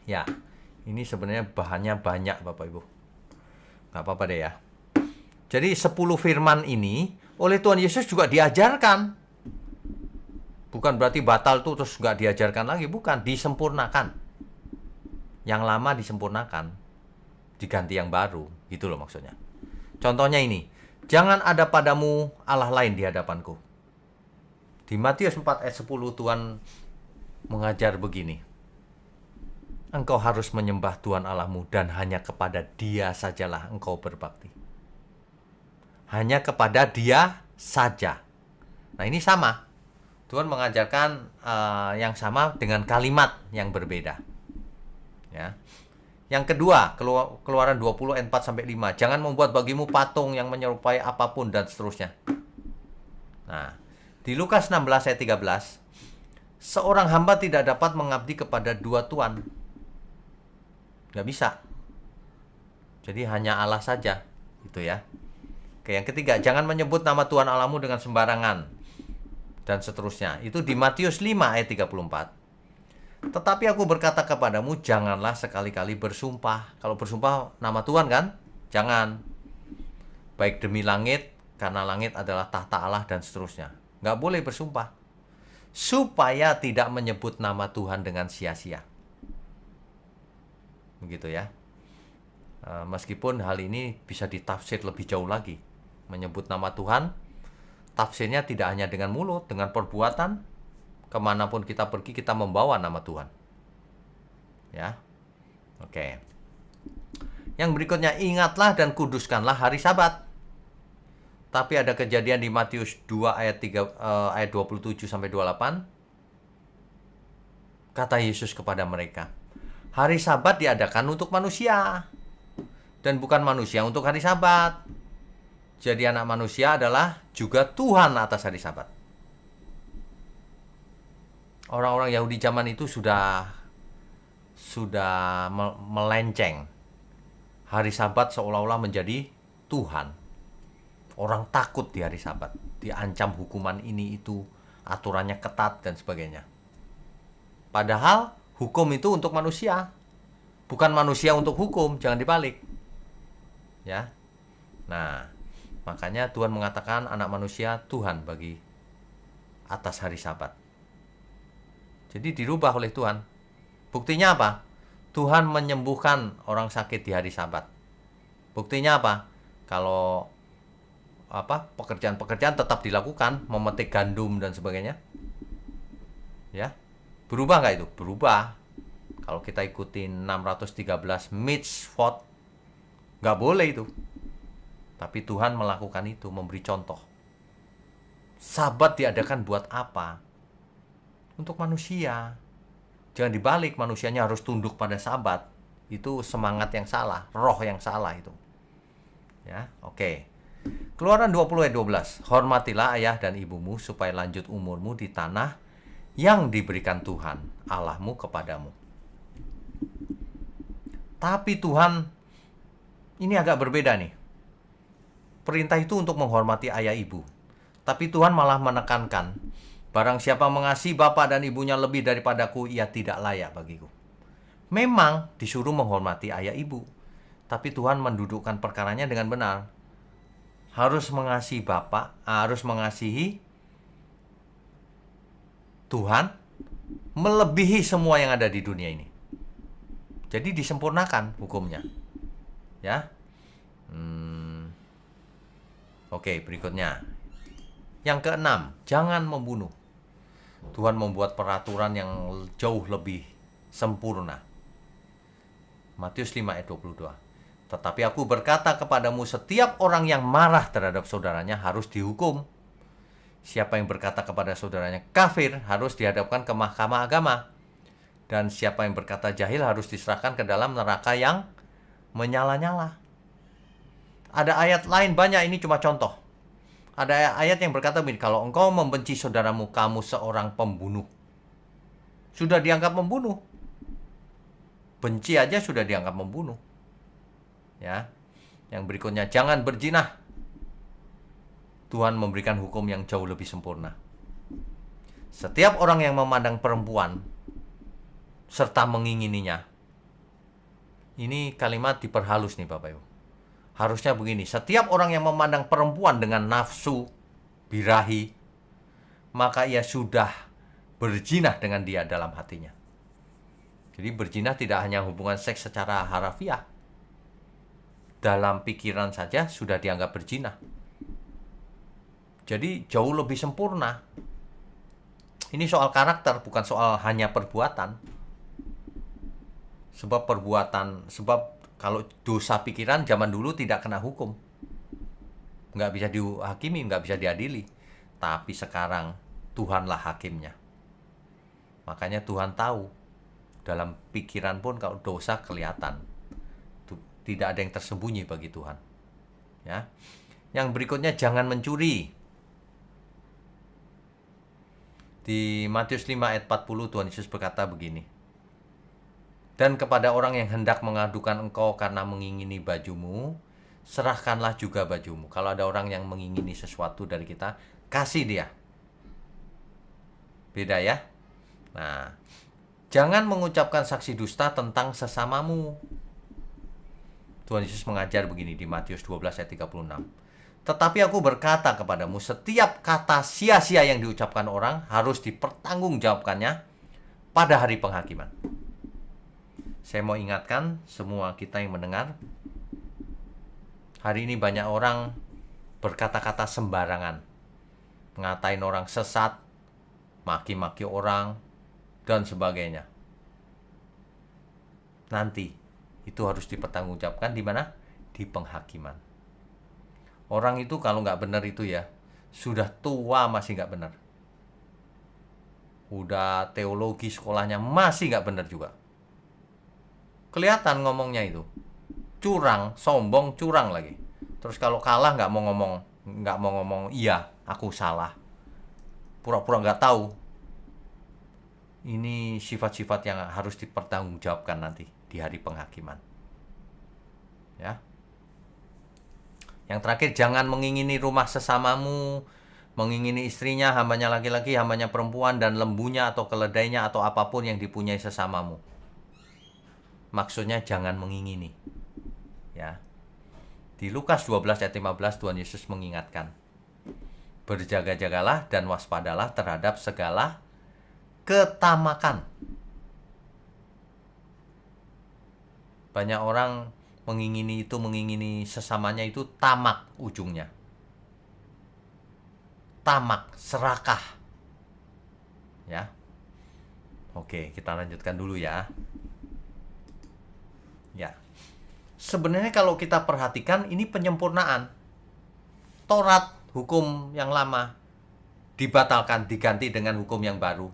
Ya, ini sebenarnya bahannya banyak Bapak Ibu. Gak apa-apa deh ya. Jadi 10 firman ini oleh Tuhan Yesus juga diajarkan. Bukan berarti batal tuh terus nggak diajarkan lagi. Bukan, disempurnakan. Yang lama disempurnakan. Diganti yang baru. Gitu loh maksudnya. Contohnya ini. Jangan ada padamu Allah lain di hadapanku. Di Matius 4 ayat 10 Tuhan mengajar begini. Engkau harus menyembah Tuhan Allahmu dan hanya kepada Dia sajalah engkau berbakti. Hanya kepada Dia saja. Nah, ini sama. Tuhan mengajarkan yang sama dengan kalimat yang berbeda. Ya. Yang kedua, Keluaran 20 ayat 4 sampai 5. Jangan membuat bagimu patung yang menyerupai apapun dan seterusnya. Nah, di Lukas 16 ayat 13, seorang hamba tidak dapat mengabdi kepada dua tuan. Nggak bisa. Jadi hanya Allah saja. Itu ya. Oke, yang ketiga, jangan menyebut nama Tuhan Allahmu dengan sembarangan. Dan seterusnya. Itu di Matius 5 ayat 34. Tetapi aku berkata kepadamu, janganlah sekali-kali bersumpah. Kalau bersumpah nama Tuhan kan? Jangan. Baik demi langit, karena langit adalah tahta Allah dan seterusnya. Nggak boleh bersumpah. Supaya tidak menyebut nama Tuhan dengan sia-sia. Begitu ya. Meskipun hal ini bisa ditafsir lebih jauh lagi. Menyebut nama Tuhan, tafsirnya tidak hanya dengan mulut, dengan perbuatan. Kemanapun kita pergi, kita membawa nama Tuhan. Ya, oke. Yang berikutnya, ingatlah dan kuduskanlah hari Sabat. Tapi ada kejadian di Matius 2 ayat 27 sampai 28. Kata Yesus kepada mereka, hari Sabat diadakan untuk manusia dan bukan manusia untuk hari Sabat. Jadi anak manusia adalah juga Tuhan atas hari Sabat. Orang-orang Yahudi zaman itu sudah melenceng. Hari Sabat seolah-olah menjadi Tuhan. Orang takut di hari Sabat, diancam hukuman ini itu, aturannya ketat dan sebagainya. Padahal hukum itu untuk manusia, bukan manusia untuk hukum, jangan dibalik. Ya. Nah, makanya Tuhan mengatakan anak manusia Tuhan bagi atas hari Sabat. Jadi dirubah oleh Tuhan. Buktinya apa? Tuhan menyembuhkan orang sakit di hari Sabat. Buktinya apa? Kalau pekerjaan-pekerjaan tetap dilakukan, memetik gandum dan sebagainya. Ya. Berubah nggak itu? Berubah. Kalau kita ikutin 613 mitzvot, nggak boleh itu. Tapi Tuhan melakukan itu, memberi contoh. Sabat diadakan buat apa? Untuk manusia. Jangan dibalik, manusianya harus tunduk pada Sabat. Itu semangat yang salah, roh yang salah itu. Ya, oke. Keluaran 20 ayat 12. Hormatilah ayah dan ibumu supaya lanjut umurmu di tanah yang diberikan Tuhan Allahmu kepadamu. Tapi Tuhan, ini agak berbeda nih. Perintah itu untuk menghormati ayah ibu. Tapi Tuhan malah menekankan, barang siapa mengasihi bapa dan ibunya lebih daripadaku, ia tidak layak bagiku. Memang disuruh menghormati ayah ibu, tapi Tuhan mendudukkan perkaranya dengan benar. Harus mengasihi bapa, harus mengasihi Tuhan, melebihi semua yang ada di dunia ini. Jadi disempurnakan hukumnya. Ya. Oke, berikutnya. Yang keenam, jangan membunuh. Tuhan membuat peraturan yang jauh lebih sempurna. Matius 5 ayat 22. Tetapi aku berkata kepadamu, setiap orang yang marah terhadap saudaranya harus dihukum. Siapa yang berkata kepada saudaranya kafir harus dihadapkan ke mahkamah agama. Dan siapa yang berkata jahil harus diserahkan ke dalam neraka yang menyala-nyala. Ada ayat lain banyak, ini cuma contoh. Ada ayat yang berkata begini, kalau engkau membenci saudaramu, kamu seorang pembunuh. Sudah dianggap membunuh. Benci aja sudah dianggap membunuh. Ya. Yang berikutnya, jangan berzinah. Tuhan memberikan hukum yang jauh lebih sempurna. Setiap orang yang memandang perempuan serta mengingininya. Ini kalimat diperhalus nih Bapak Ibu. Harusnya begini, setiap orang yang memandang perempuan dengan nafsu, birahi, maka ia sudah berzina dengan dia dalam hatinya. Jadi berzina tidak hanya hubungan seks secara harafiah. Dalam pikiran saja sudah dianggap berzina. Jadi jauh lebih sempurna. Ini soal karakter, bukan soal hanya perbuatan. Sebab kalau dosa pikiran zaman dulu tidak kena hukum. Nggak bisa dihakimi, nggak bisa diadili. Tapi sekarang Tuhanlah hakimnya. Makanya Tuhan tahu, dalam pikiran pun kalau dosa kelihatan. Tidak ada yang tersembunyi bagi Tuhan. Ya. Yang berikutnya, jangan mencuri. Di Matius 5 ayat 40 Tuhan Yesus berkata begini. Dan kepada orang yang hendak mengadukan engkau karena mengingini bajumu, serahkanlah juga bajumu. Kalau ada orang yang mengingini sesuatu dari kita, kasih dia. Beda ya. Nah, jangan mengucapkan saksi dusta tentang sesamamu. Tuhan Yesus mengajar begini di Matius 12 ayat 36. Tetapi aku berkata kepadamu, setiap kata sia-sia yang diucapkan orang harus dipertanggungjawabkannya pada hari penghakiman. Saya mau ingatkan semua kita yang mendengar, hari ini banyak orang berkata-kata sembarangan, ngatain orang sesat, maki-maki orang, dan sebagainya. Nanti itu harus dipertanggungjawabkan di mana? Di penghakiman. Orang itu kalau nggak benar itu ya, sudah tua masih nggak benar. Udah teologi sekolahnya masih nggak benar juga. Kelihatan ngomongnya itu. Curang, sombong, curang lagi. Terus kalau kalah nggak mau ngomong, iya, aku salah. Pura-pura nggak tahu. Ini sifat-sifat yang harus dipertanggungjawabkan nanti di hari penghakiman. Ya. Yang terakhir, jangan mengingini rumah sesamamu, mengingini istrinya, hambanya laki-laki, hambanya perempuan, dan lembunya atau keledainya atau apapun yang dipunyai sesamamu. Maksudnya jangan mengingini. Ya. Di Lukas 12 ayat 15 Tuhan Yesus mengingatkan, berjaga-jagalah dan waspadalah terhadap segala ketamakan. Banyak orang mengingini sesamanya itu tamak ujungnya. Tamak, serakah. Ya. Oke, kita lanjutkan dulu ya. Ya. Sebenarnya kalau kita perhatikan ini penyempurnaan. Taurat, hukum yang lama dibatalkan, diganti dengan hukum yang baru.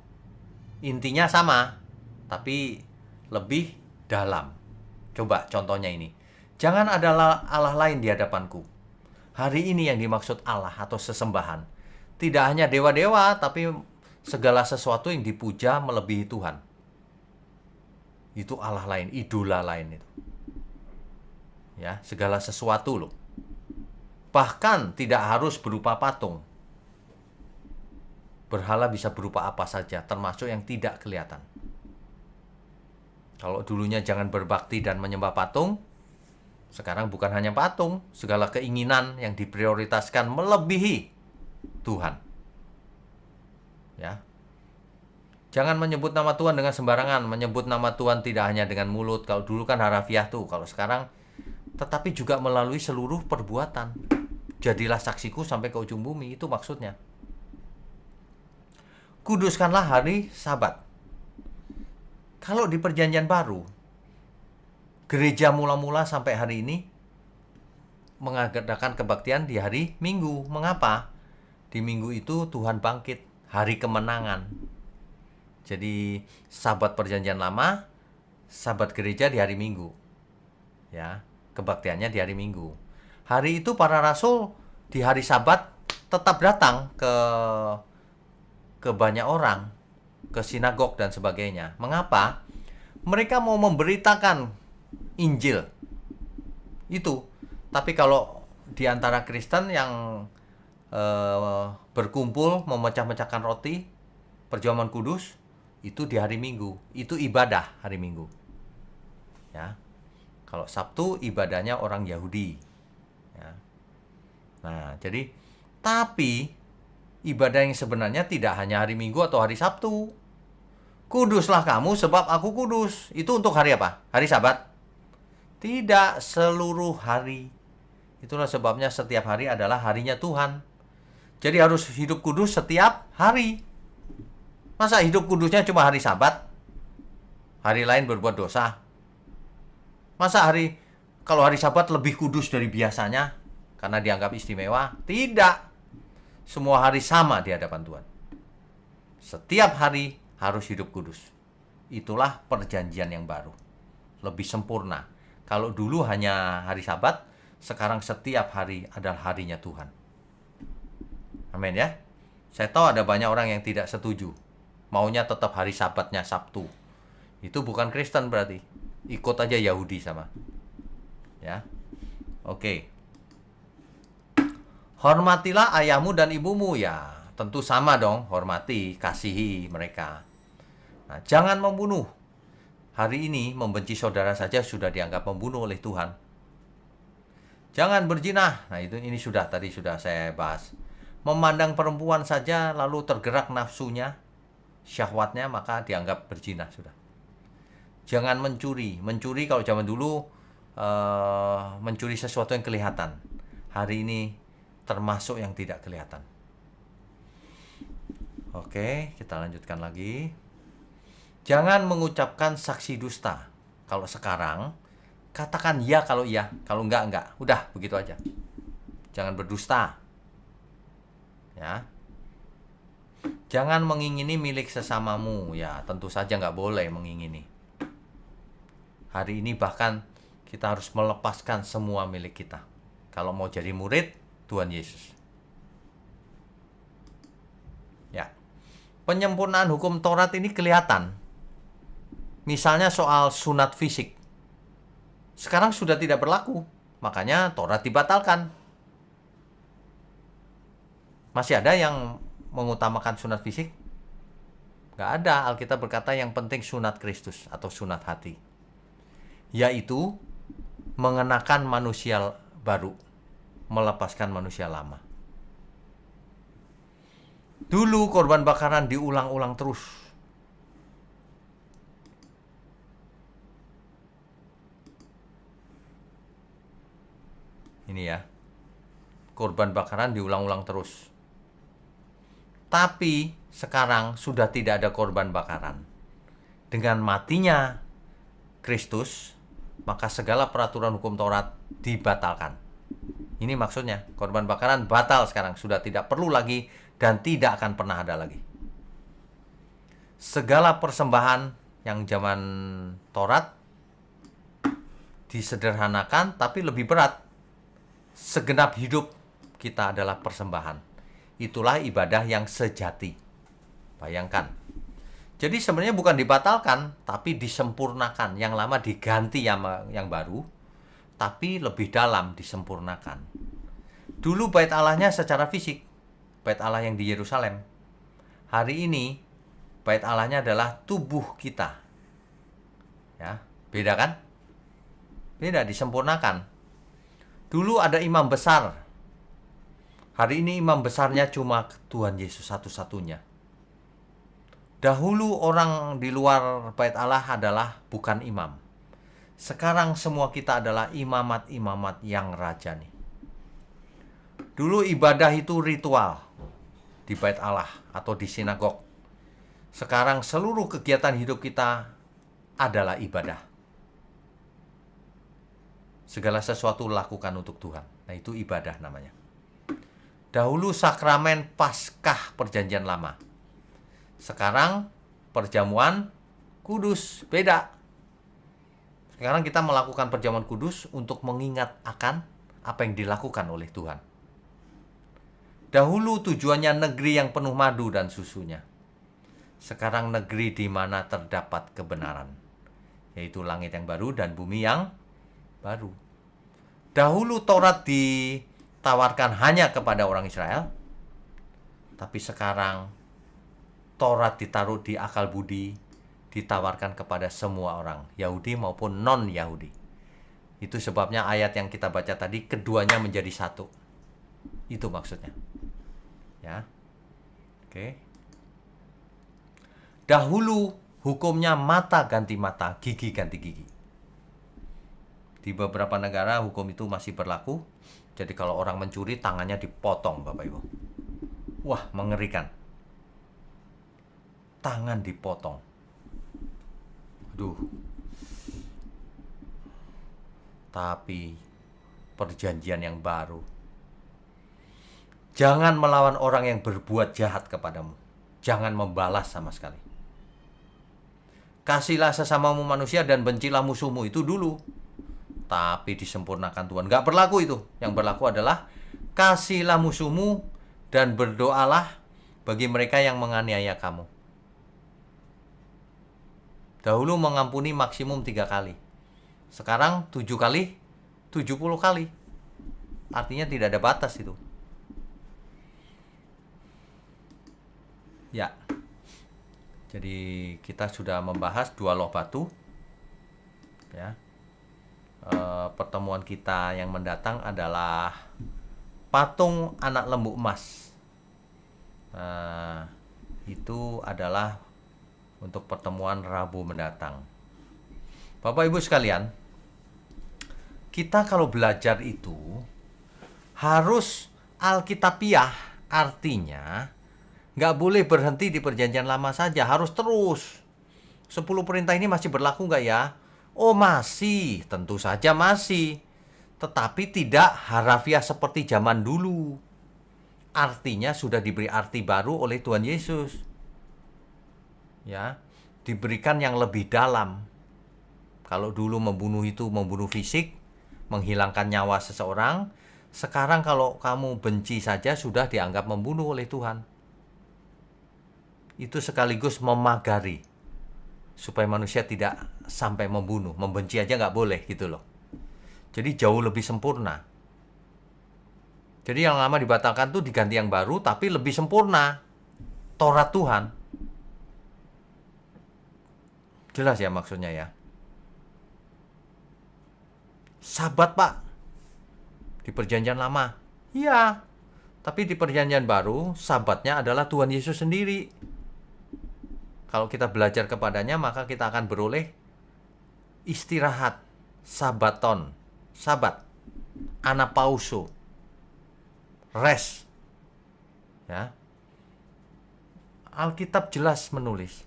Intinya sama, tapi lebih dalam. Coba contohnya ini. Jangan ada Allah lain di hadapanku. Hari ini yang dimaksud Allah atau sesembahan tidak hanya dewa-dewa, tapi segala sesuatu yang dipuja melebihi Tuhan. Itu Allah lain, idola lain itu. Ya, segala sesuatu loh. Bahkan tidak harus berupa patung. Berhala bisa berupa apa saja, termasuk yang tidak kelihatan. Kalau dulunya jangan berbakti dan menyembah patung, sekarang bukan hanya patung, segala keinginan yang diprioritaskan melebihi Tuhan. Ya. Jangan menyebut nama Tuhan dengan sembarangan, menyebut nama Tuhan tidak hanya dengan mulut. Kalau dulu kan harafiah tuh, kalau sekarang tetapi juga melalui seluruh perbuatan. Jadilah saksiku sampai ke ujung bumi, itu maksudnya. Kuduskanlah hari Sabat. Kalau di Perjanjian Baru, gereja mula-mula sampai hari ini mengadakan kebaktian di hari Minggu. Mengapa? Di Minggu itu Tuhan bangkit, hari kemenangan. Jadi Sabat Perjanjian Lama, Sabat gereja di hari Minggu. Ya, kebaktiannya di hari Minggu. Hari itu para rasul di hari Sabat tetap datang ke banyak orang, ke sinagog dan sebagainya. Mengapa? Mereka mau memberitakan Injil. Itu. Tapi kalau di antara Kristen yang berkumpul memecah-mecahkan roti, perjamuan kudus, itu di hari Minggu. Itu ibadah hari Minggu. Ya. Kalau Sabtu ibadahnya orang Yahudi. Ya. Nah, jadi tapi ibadah yang sebenarnya tidak hanya hari Minggu atau hari Sabtu. Kuduslah kamu sebab aku kudus. Itu untuk hari apa? Hari Sabat? Tidak, seluruh hari. Itulah sebabnya setiap hari adalah harinya Tuhan. Jadi harus hidup kudus setiap hari. Masa hidup kudusnya cuma hari Sabat? Hari lain berbuat dosa? Masa kalau hari Sabat lebih kudus dari biasanya karena dianggap istimewa? Tidak. Semua hari sama di hadapan Tuhan. Setiap hari harus hidup kudus. Itulah perjanjian yang baru. Lebih sempurna. Kalau dulu hanya hari Sabat, sekarang setiap hari adalah harinya Tuhan. Amin ya. Saya tahu ada banyak orang yang tidak setuju. Maunya tetap hari Sabatnya Sabtu. Itu bukan Kristen berarti. Ikut aja Yahudi sama. Ya. Oke. Hormatilah ayahmu dan ibumu. Ya, tentu sama dong. Hormati, kasihi mereka. Nah, jangan membunuh. Hari ini membenci saudara saja sudah dianggap membunuh oleh Tuhan. Jangan berzina. Nah, ini tadi sudah saya bahas. Memandang perempuan saja lalu tergerak nafsunya, syahwatnya, maka dianggap berzina sudah. Jangan mencuri. Mencuri kalau zaman dulu mencuri sesuatu yang kelihatan. Hari ini termasuk yang tidak kelihatan. Oke, kita lanjutkan lagi. Jangan mengucapkan saksi dusta. Kalau sekarang, katakan ya kalau iya, kalau enggak. Udah, begitu aja. Jangan berdusta. Ya. Jangan mengingini milik sesamamu. Ya, tentu saja nggak boleh mengingini. Hari ini bahkan kita harus melepaskan semua milik kita. Kalau mau jadi murid Tuhan Yesus. Ya. Penyempurnaan hukum Taurat ini kelihatan. Misalnya soal sunat fisik. Sekarang sudah tidak berlaku. Makanya Taurat dibatalkan. Masih ada yang mengutamakan sunat fisik? Nggak ada. Alkitab berkata yang penting sunat Kristus atau sunat hati. Yaitu mengenakan manusia baru, melepaskan manusia lama. Dulu korban bakaran diulang-ulang terus. Ini ya, korban bakaran diulang-ulang terus. Tapi sekarang sudah tidak ada korban bakaran. Dengan matinya Kristus, maka segala peraturan hukum Taurat dibatalkan. Ini maksudnya, korban bakaran batal sekarang, sudah tidak perlu lagi dan tidak akan pernah ada lagi. Segala persembahan yang zaman Taurat disederhanakan tapi lebih berat. Segenap hidup kita adalah persembahan. Itulah ibadah yang sejati. Bayangkan. Jadi sebenarnya bukan dibatalkan, tapi disempurnakan. Yang lama diganti yang baru, tapi lebih dalam disempurnakan. Dulu bait Allahnya secara fisik, bait Allah yang di Yerusalem. Hari ini bait Allahnya adalah tubuh kita. Ya, beda kan? Beda, disempurnakan. Dulu ada imam besar. Hari ini imam besarnya cuma Tuhan Yesus satu-satunya. Dahulu orang di luar bait Allah adalah bukan imam. Sekarang semua kita adalah imamat-imamat yang rajani. Dulu ibadah itu ritual di bait Allah atau di sinagog. Sekarang seluruh kegiatan hidup kita adalah ibadah. Segala sesuatu lakukan untuk Tuhan. Nah, itu ibadah namanya. Dahulu sakramen Paskah Perjanjian Lama. Sekarang perjamuan kudus, beda. Sekarang kita melakukan perjamuan kudus untuk mengingat akan apa yang dilakukan oleh Tuhan. Dahulu tujuannya negeri yang penuh madu dan susunya. Sekarang negeri di mana terdapat kebenaran, yaitu langit yang baru dan bumi yang baru. Dahulu Taurat ditawarkan hanya kepada orang Israel, tapi sekarang Taurat ditaruh di akal budi, ditawarkan kepada semua orang, Yahudi maupun non-Yahudi. Itu sebabnya ayat yang kita baca tadi, keduanya menjadi satu. Itu maksudnya. Ya. Oke. Dahulu hukumnya mata ganti mata, gigi ganti gigi. Di beberapa negara hukum itu masih berlaku. Jadi kalau orang mencuri, tangannya dipotong, Bapak Ibu. Wah, mengerikan. tangan dipotong. Aduh. Tapi perjanjian yang baru, jangan melawan orang yang berbuat jahat kepadamu. Jangan membalas sama sekali. Kasihlah sesamamu manusia dan bencilah musuhmu, itu dulu. Tapi disempurnakan Tuhan. Gak berlaku itu. Yang berlaku adalah kasihlah musuhmu dan berdoalah bagi mereka yang menganiaya kamu. Dahulu mengampuni maksimum 3 kali. Sekarang 7 kali, 70 kali. Artinya tidak ada batas itu. Ya. Jadi kita sudah membahas 2 loh batu. Ya. Pertemuan kita yang mendatang adalah patung anak lembu emas. Itu adalah untuk pertemuan Rabu mendatang. Bapak Ibu sekalian, kita kalau belajar itu harus alkitabiah, artinya nggak boleh berhenti di perjanjian lama saja, harus terus. 10 perintah ini masih berlaku nggak ya? Oh masih, tentu saja masih. Tetapi tidak harafiah seperti zaman dulu. Artinya sudah diberi arti baru oleh Tuhan Yesus. Ya, diberikan yang lebih dalam. Kalau dulu membunuh itu membunuh fisik, menghilangkan nyawa seseorang, sekarang kalau kamu benci saja sudah dianggap membunuh oleh Tuhan. Itu sekaligus memagari supaya manusia tidak sampai membunuh, membenci aja nggak boleh gitu loh. Jadi jauh lebih sempurna. Jadi yang lama dibatalkan tuh diganti yang baru tapi lebih sempurna. Taurat Tuhan. Jelas ya maksudnya ya. Sabat Pak, di perjanjian lama. Iya, tapi di perjanjian baru, sabatnya adalah Tuhan Yesus sendiri. Kalau kita belajar kepadanya, maka kita akan beroleh istirahat, sabaton, sabat, anapauso, rest. Ya. Alkitab jelas menulis.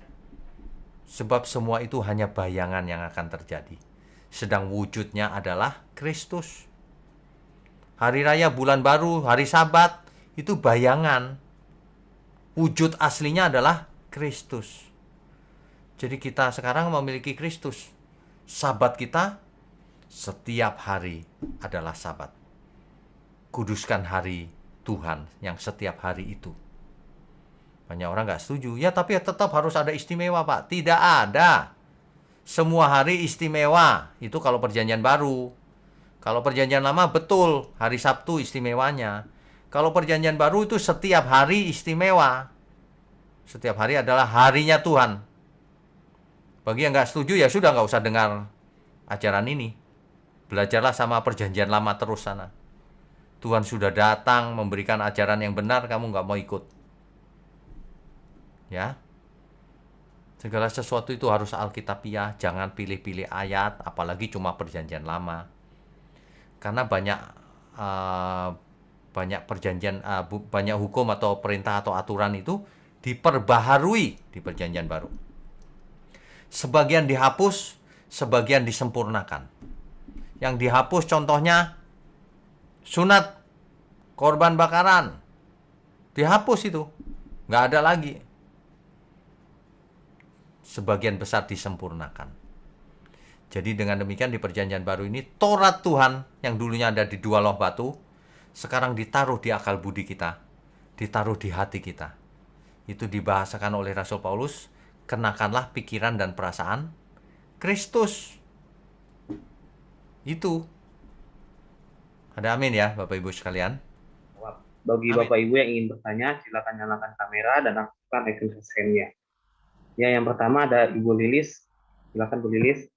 Sebab semua itu hanya bayangan yang akan terjadi. Sedang wujudnya adalah Kristus. Hari raya, bulan baru, hari Sabat, itu bayangan. Wujud aslinya adalah Kristus. Jadi kita sekarang memiliki Kristus. Sabat kita setiap hari adalah Sabat. Kuduskan hari Tuhan yang setiap hari itu. Banyak orang nggak setuju. Ya tapi tetap harus ada istimewa Pak. Tidak ada. Semua hari istimewa. Itu kalau perjanjian baru. Kalau perjanjian lama betul. Hari Sabtu istimewanya. Kalau perjanjian baru itu setiap hari istimewa. Setiap hari adalah harinya Tuhan. Bagi yang nggak setuju ya sudah nggak usah dengar ajaran ini. Belajarlah sama perjanjian lama terus sana. Tuhan sudah datang memberikan ajaran yang benar, kamu nggak mau ikut. Ya. Segala sesuatu itu harus alkitabiah, jangan pilih-pilih ayat, apalagi cuma perjanjian lama. Karena banyak perjanjian, banyak hukum atau perintah atau aturan itu diperbaharui di perjanjian baru. Sebagian dihapus, sebagian disempurnakan. Yang dihapus contohnya sunat, korban bakaran. Dihapus itu, nggak ada lagi. Sebagian besar disempurnakan. Jadi dengan demikian di perjanjian baru ini, Taurat Tuhan yang dulunya ada di 2 loh batu, sekarang ditaruh di akal budi kita, ditaruh di hati kita. Itu dibahasakan oleh Rasul Paulus, kenakanlah pikiran dan perasaan Kristus. Itu. Ada amin ya Bapak Ibu sekalian. Bagi Amin. Bapak Ibu yang ingin bertanya, silakan nyalakan kamera dan aktifkan icon share-nya. Ya, yang pertama ada Ibu Lilis. Silakan Bu Lilis.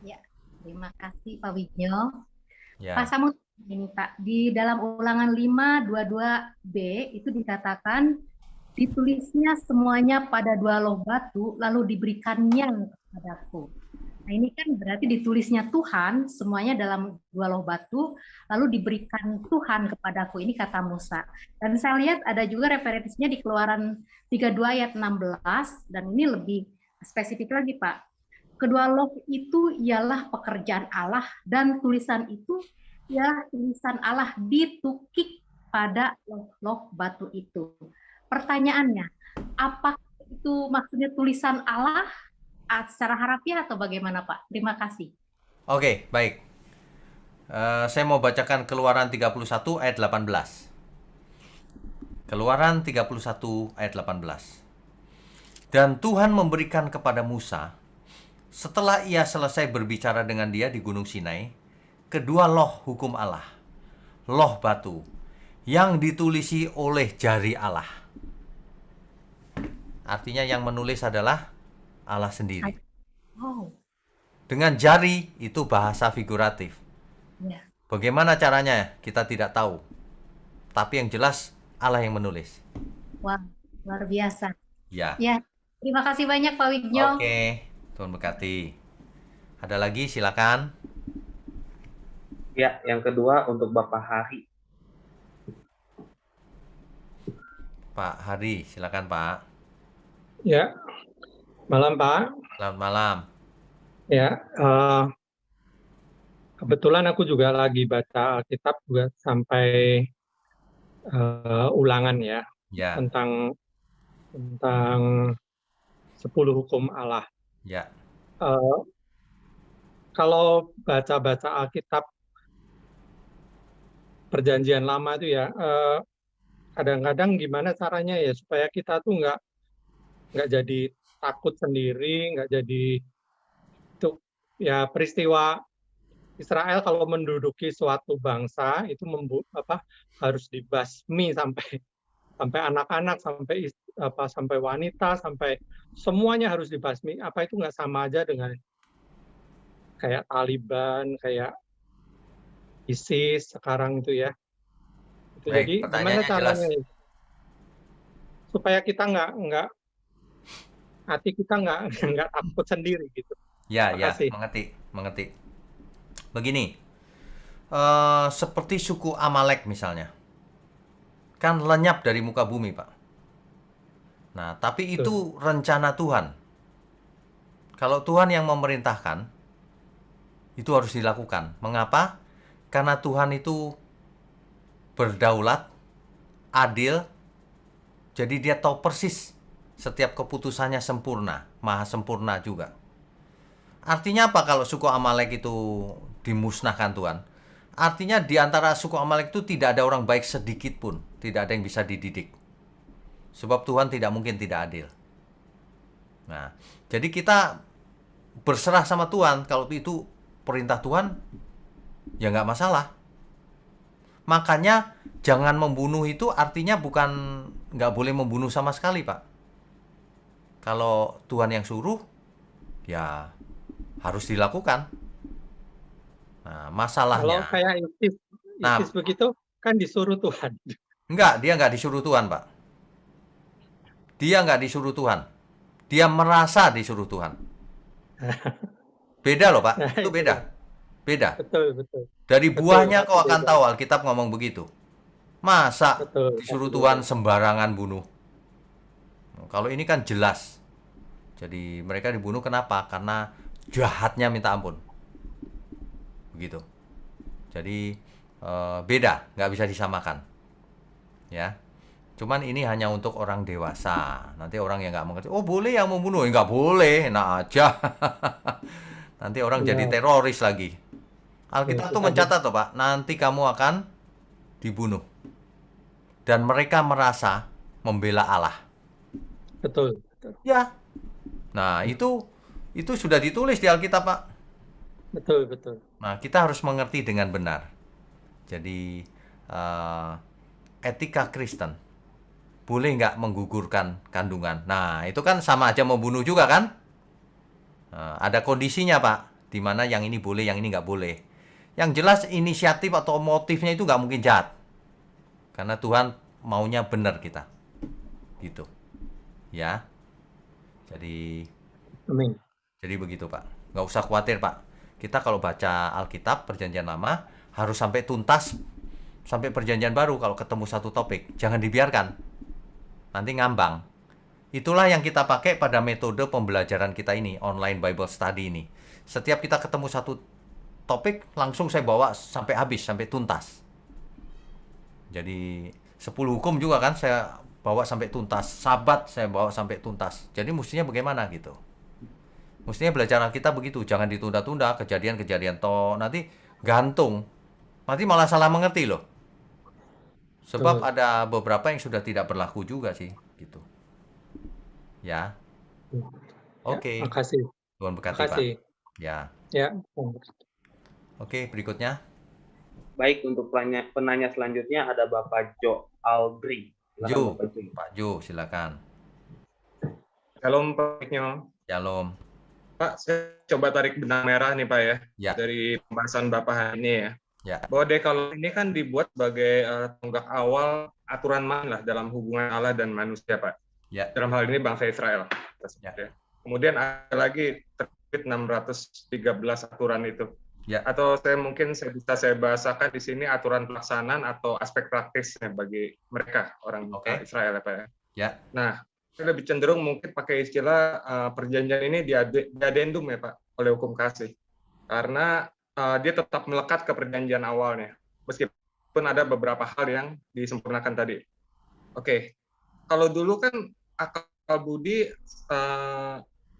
Ya, terima kasih Pak Wijno. Ya. Pak Samud, ini Pak, di dalam Ulangan 5:22b itu dikatakan ditulisnya semuanya pada 2 loh batu lalu diberikannya kepadaku. Nah, Nah, ini kan berarti ditulisnya Tuhan, semuanya dalam dua loh batu, lalu diberikan Tuhan kepadaku. Ini kata Musa. Dan saya lihat ada juga referensinya di Keluaran 32 ayat 16, dan ini lebih spesifik lagi, Pak. Kedua loh itu ialah pekerjaan Allah, dan tulisan itu ialah tulisan Allah ditukik pada loh batu itu. Pertanyaannya, apakah itu maksudnya tulisan Allah secara harafiah atau bagaimana, Pak? Terima kasih. Oke, baik. Saya mau bacakan Keluaran 31 ayat 18. Keluaran 31 ayat 18. Dan Tuhan memberikan kepada Musa, setelah ia selesai berbicara dengan dia di Gunung Sinai, kedua loh hukum Allah, loh batu, yang ditulisi oleh jari Allah. Artinya yang menulis adalah Allah sendiri. Oh, Dengan jari itu bahasa figuratif. ya. Bagaimana caranya kita tidak tahu. Tapi yang jelas Allah yang menulis. Wah, luar biasa. Ya. Ya, terima kasih banyak Pak Wignyo. Oke, Tuhan berkati. Ada lagi silakan. Ya, yang kedua untuk Bapak Hari. Pak Hari, silakan Pak. Ya, malam Pak. Selamat malam. Ya, kebetulan aku juga lagi baca Alkitab juga sampai ulangan ya Ya, tentang 10 hukum Allah. ya, Eh, Kalau baca-baca Alkitab Perjanjian Lama itu ya, kadang-kadang gimana caranya ya supaya kita tuh nggak jadi takut sendiri, nggak jadi itu ya peristiwa Israel kalau menduduki suatu bangsa itu harus dibasmi sampai anak-anak, sampai wanita, sampai semuanya harus dibasmi. Apa itu nggak sama aja dengan kayak Taliban, kayak ISIS sekarang itu ya? Itu baik, jadi gimana pertanyaannya jelas. caranya supaya kita nggak hati kita nggak takut sendiri gitu. Ya, Terima ya, kasih. mengerti. Begini, seperti suku Amalek misalnya, kan lenyap dari muka bumi, Pak. Nah, tapi itu rencana Tuhan. Kalau Tuhan yang memerintahkan, itu harus dilakukan. Mengapa? Karena Tuhan itu berdaulat, adil, jadi dia tahu persis setiap keputusannya sempurna, maha sempurna juga. Artinya apa kalau suku Amalek itu dimusnahkan Tuhan? Artinya di antara suku Amalek itu tidak ada orang baik sedikit pun, tidak ada yang bisa dididik. Sebab Tuhan tidak mungkin tidak adil. Nah, jadi kita berserah sama Tuhan. Kalau itu perintah Tuhan, ya nggak masalah. Makanya jangan membunuh itu artinya bukan nggak boleh membunuh sama sekali, Pak. Kalau Tuhan yang suruh, ya harus dilakukan. Nah, masalahnya... Kalau kayak ISIS begitu, kan disuruh Tuhan. Enggak, dia nggak disuruh Tuhan, Pak. Dia nggak disuruh Tuhan. Dia merasa disuruh Tuhan. Beda loh, Pak. Itu beda. Beda. Betul. Dari buahnya kau akan beda. tahu, Alkitab ngomong begitu. Masa Betul. disuruh Tuhan sembarangan bunuh? Kalau ini kan jelas. Jadi mereka dibunuh kenapa? Karena jahatnya minta ampun. Begitu. Jadi beda, nggak bisa disamakan. Ya. Cuman ini hanya untuk orang dewasa. Nanti orang yang nggak mengerti, oh boleh yang membunuh? Nggak boleh, enak aja. Nanti orang jadi teroris lagi. Alkitab itu mencatat tuh Pak, nanti kamu akan dibunuh. Dan mereka merasa membela Allah. Betul. Ya. Nah, itu sudah ditulis di Alkitab, Pak. Betul. Nah, kita harus mengerti dengan benar. Jadi, etika Kristen boleh nggak menggugurkan kandungan? Nah, itu kan sama aja membunuh juga kan? Ada kondisinya, Pak. Di mana yang ini boleh, yang ini nggak boleh. Yang jelas inisiatif atau motifnya itu nggak mungkin jahat. Karena Tuhan maunya benar kita. Gitu. Ya. Jadi Amin. Jadi begitu, Pak. Nggak usah khawatir, Pak. Kita kalau baca Alkitab, Perjanjian Lama, harus sampai tuntas, sampai Perjanjian Baru kalau ketemu satu topik. Jangan dibiarkan. Nanti ngambang. Itulah yang kita pakai pada metode pembelajaran kita ini, online Bible Study ini. Setiap kita ketemu satu topik, langsung saya bawa sampai habis, sampai tuntas. Jadi 10 hukum juga kan saya bawa sampai tuntas, Sabat saya bawa sampai tuntas. Jadi mestinya bagaimana gitu? Mestinya belajar Alkitab begitu, jangan ditunda-tunda, kejadian-kejadian toh nanti gantung. Nanti malah salah mengerti loh. Sebab Betul. ada beberapa yang sudah tidak berlaku juga sih gitu. Ya. Ya, Oke. makasih. Tuhan berkati, Pak. Makasih. Ya. Ya. Oke, berikutnya. Baik, untuk penanya selanjutnya ada Bapak Jo Albri. Silakan Jo, Bapak Jo. Pak Jo, silakan. Shalom Pak Nyo. Shalom. Pak, saya coba tarik benang merah nih Pak ya, Ya. dari pembahasan Bapak hari ini ya. Ya. Bahwa dekalogus ini kan dibuat sebagai tonggak awal aturan main lah dalam hubungan Allah dan manusia Pak. Ya. Dalam hal ini bangsa Israel. Ya. Kemudian ada lagi terbit 613 aturan itu. Ya. Atau saya bisa saya bahasakan di sini aturan pelaksanaan atau aspek praktisnya bagi mereka orang Oke. Israel ya Pak ya. Ya. Nah, saya lebih cenderung mungkin pakai istilah perjanjian ini diadendum ya Pak oleh hukum kasih, karena dia tetap melekat ke perjanjian awalnya, meskipun ada beberapa hal yang disempurnakan tadi. Oke, kalau dulu kan akal budi,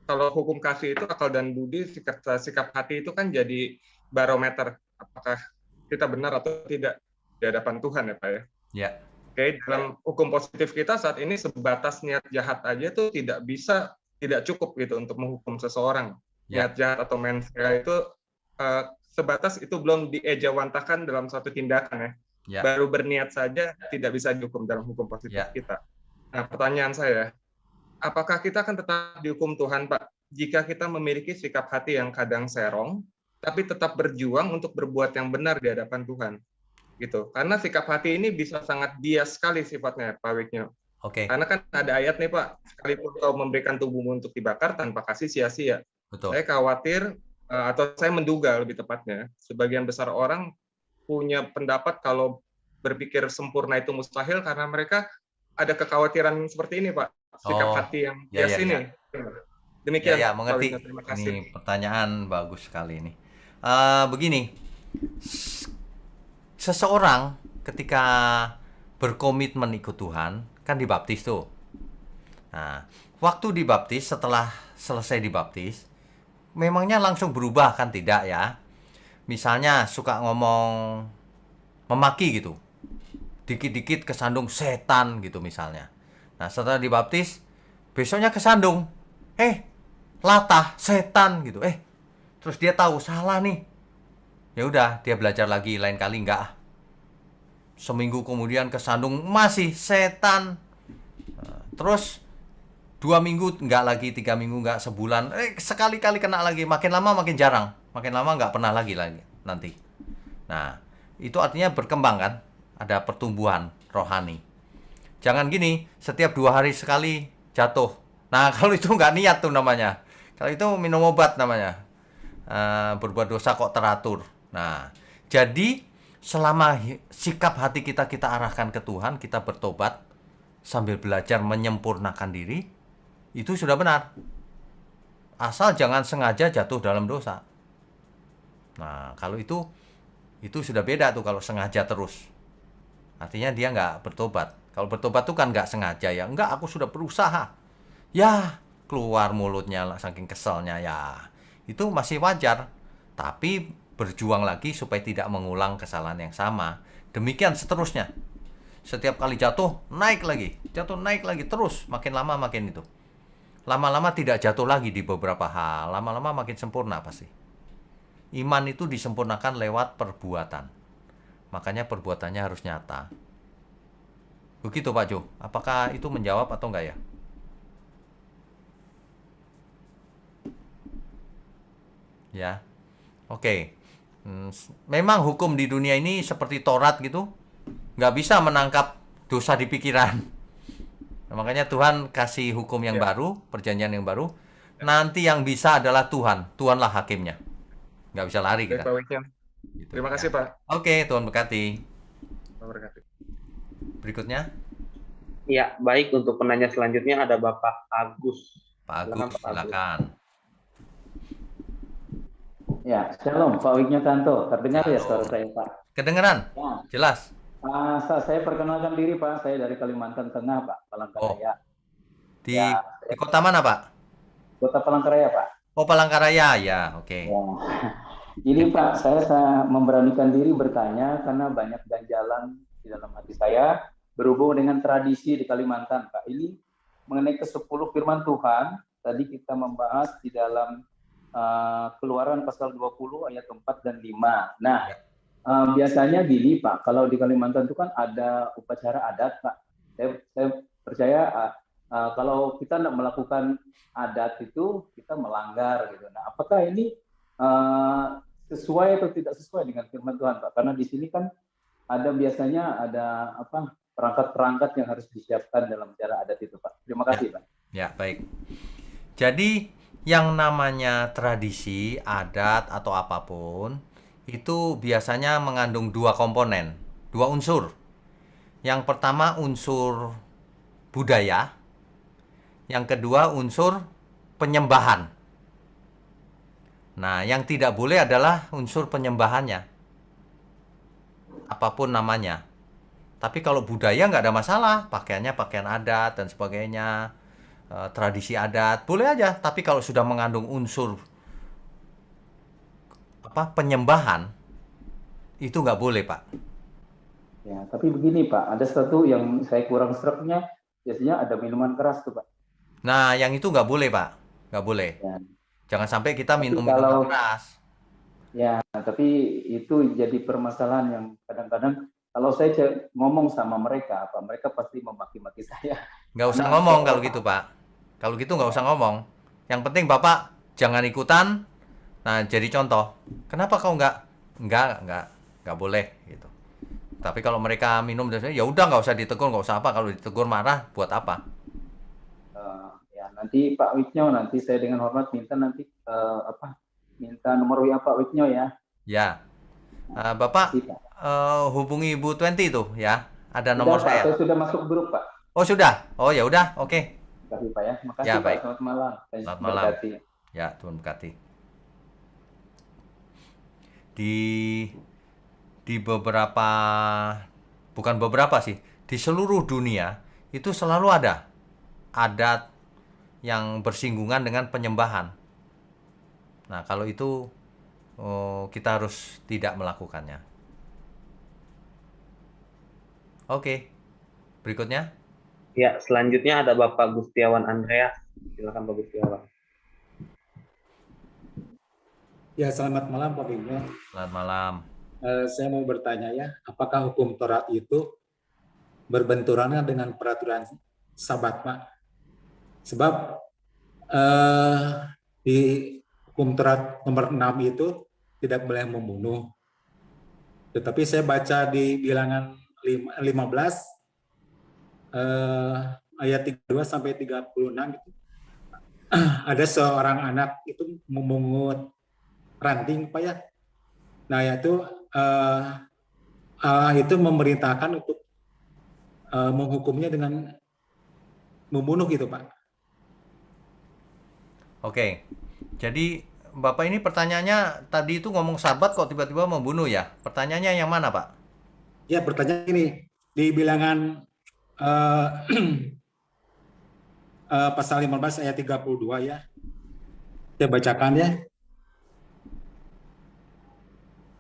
kalau hukum kasih itu akal dan budi, sikap hati itu kan jadi barometer apakah kita benar atau tidak di hadapan Tuhan ya Pak ya. Ya. Oke, dalam hukum positif kita saat ini sebatas niat jahat aja tuh tidak cukup gitu untuk menghukum seseorang. Ya. Niat jahat atau mensrea itu sebatas itu belum diejawantahkan dalam suatu tindakan ya. Ya. Baru berniat saja tidak bisa dihukum dalam hukum positif Ya. kita. Nah, pertanyaan saya, apakah kita akan tetap dihukum Tuhan, Pak, jika kita memiliki sikap hati yang kadang serong, tapi tetap berjuang untuk berbuat yang benar di hadapan Tuhan? Gitu. Karena sikap hati ini bisa sangat bias sekali sifatnya, Pak Wiknyo. Oke. Karena kan ada ayat nih, Pak, sekalipun kau memberikan tubuhmu untuk dibakar tanpa kasih sia-sia. Betul. Saya khawatir, atau saya menduga lebih tepatnya, sebagian besar orang punya pendapat kalau berpikir sempurna itu mustahil karena mereka ada kekhawatiran seperti ini, Pak. Sikap hati yang bias ini. Demikian. Ya, mengerti. Pak Wiknyo, terima kasih. Ini pertanyaan bagus sekali ini. Begini, seseorang ketika berkomitmen ikut Tuhan kan dibaptis tuh. Nah, waktu dibaptis, setelah selesai dibaptis, memangnya langsung berubah kan? Tidak ya. Misalnya suka ngomong memaki gitu, dikit-dikit kesandung setan gitu misalnya. Nah, setelah dibaptis, besoknya kesandung, latah setan gitu. Terus dia tahu salah nih. Ya udah, dia belajar lagi, lain kali enggak. Seminggu kemudian kesandung masih setan. Terus 2 minggu enggak lagi, 3 minggu enggak, sebulan, sekali-kali kena lagi, makin lama makin jarang, makin lama enggak pernah lagi nanti. Nah, itu artinya berkembang kan, ada pertumbuhan rohani. Jangan gini, setiap 2 hari sekali jatuh. Nah, kalau itu enggak niat tuh namanya. Kalau itu minum obat namanya. Berbuat dosa kok teratur. Nah, jadi selama sikap hati kita arahkan ke Tuhan, kita bertobat sambil belajar menyempurnakan diri, itu sudah benar. Asal jangan sengaja jatuh dalam dosa. Nah, kalau itu sudah beda tuh kalau sengaja terus. Artinya dia nggak bertobat. Kalau bertobat tuh kan nggak sengaja ya. Enggak, aku sudah berusaha. Ya, keluar mulutnya lah saking keselnya ya. Itu masih wajar. Tapi berjuang lagi supaya tidak mengulang kesalahan yang sama. Demikian seterusnya. Setiap kali jatuh, naik lagi. Jatuh, naik lagi. Terus, makin lama makin itu. Lama-lama tidak jatuh lagi di beberapa hal. Lama-lama makin sempurna pasti. Iman itu disempurnakan lewat perbuatan. Makanya perbuatannya harus nyata. Begitu Pak Jo. Apakah itu menjawab atau enggak ya? Ya. Oke. Memang hukum di dunia ini seperti Taurat gitu, nggak bisa menangkap dosa di pikiran. Nah, makanya Tuhan kasih hukum yang baru, perjanjian yang baru. nanti yang bisa adalah Tuhan. Tuhanlah hakimnya. Nggak bisa lari Baik, kita. Pak Wiknya. Gitu. Terima kasih, Pak. Oke, Tuhan berkati. Pak berkati. Berikutnya, Ya, baik, untuk penanya selanjutnya ada Bapak Agus. Pak Silakan, Agus, Pak Agus. silakan. Ya, shalom Pak Wignyatanto. Terdengar ya Shalom. suara saya Pak? Kedengeran? Ya, Jelas? saya perkenalkan diri Pak, saya dari Kalimantan Tengah Pak, Palangkaraya. Di, Ya, di kota mana, Pak? Kota Palangkaraya Pak. Oh, Palangkaraya, ya, oke. Ya. Jadi Pak, saya memberanikan diri bertanya karena banyak ganjalan di dalam hati saya berhubung dengan tradisi di Kalimantan Pak. Ini mengenai ke-10 firman Tuhan, tadi kita membahas di dalam Keluaran pasal 20 ayat 4 dan 5. Nah, biasanya gini Pak, kalau di Kalimantan itu kan ada upacara adat Pak. Saya percaya kalau kita tidak melakukan adat itu kita melanggar gitu. Nah, apakah ini sesuai atau tidak sesuai dengan firman Tuhan Pak? Karena di sini kan biasanya ada perangkat-perangkat yang harus disiapkan dalam cara adat itu Pak. Terima kasih Pak. Ya, baik. Jadi yang namanya tradisi, adat, atau apapun, itu biasanya mengandung dua komponen, dua unsur. Yang pertama unsur budaya, yang kedua unsur penyembahan. Nah, yang tidak boleh adalah unsur penyembahannya, apapun namanya. Tapi kalau budaya nggak ada masalah, pakaiannya pakaian adat dan sebagainya, tradisi adat, boleh aja. Tapi kalau sudah mengandung unsur penyembahan, itu nggak boleh, Pak. Ya, tapi begini Pak, ada satu yang saya kurang seraknya, biasanya ada minuman keras tuh Pak. Nah, yang itu nggak boleh, Pak. Nggak boleh. Ya. Jangan sampai kita Tapi minum kalau- minuman keras. Ya, tapi itu jadi permasalahan yang kadang-kadang kalau saya ngomong sama mereka, mereka pasti memaki-maki saya. Nggak usah Karena ngomong saya- kalau gitu, Pak. Kalau gitu nggak usah ngomong. Yang penting Bapak jangan ikutan. Nah, jadi contoh. Kenapa kau nggak boleh gitu. Tapi kalau mereka minum dan sebagainya, ya udah nggak usah ditegur, nggak usah apa. Kalau ditegur marah, buat apa? Ya, nanti Pak Wignyo, nanti saya dengan hormat minta nanti minta nomor WA Pak Wignyo ya. Ya, Bapak Terima kasih, Pak. hubungi Ibu 20 tuh ya. Ada Sudah, nomor Pak, saya. saya sudah masuk grup Pak. Oh sudah. Oh ya udah, oke. Terima kasih Pak ya. Terima kasih Ya, Pak. baik. Selamat malam. Selamat malam. Berkati. Ya, Tuhan berkati. Di beberapa, bukan beberapa sih, di seluruh dunia itu selalu ada adat yang bersinggungan dengan penyembahan. Nah, kalau itu kita harus tidak melakukannya. Oke, berikutnya. Ya, selanjutnya ada Bapak Gustiawan Andreas. Silakan Pak Gustiawan. Ya, selamat malam Pak Bingyo. Selamat malam. Saya mau bertanya ya, apakah hukum Taurat itu berbenturan dengan peraturan Sabat, Pak? Sebab di hukum Taurat nomor 6 itu tidak boleh membunuh. Tetapi saya baca di Bilangan 15 ayat 32 sampai 36 itu ada seorang anak itu memungut ranting Pak ya. Nah itu Allah itu memerintahkan untuk menghukumnya dengan membunuh gitu Pak. Oke. Jadi Bapak ini pertanyaannya tadi itu ngomong sabat kok tiba-tiba membunuh ya? Pertanyaannya yang mana, Pak? Ya, pertanyaan ini di Bilangan pasal 15 ayat 32 ya. Saya bacakan ya.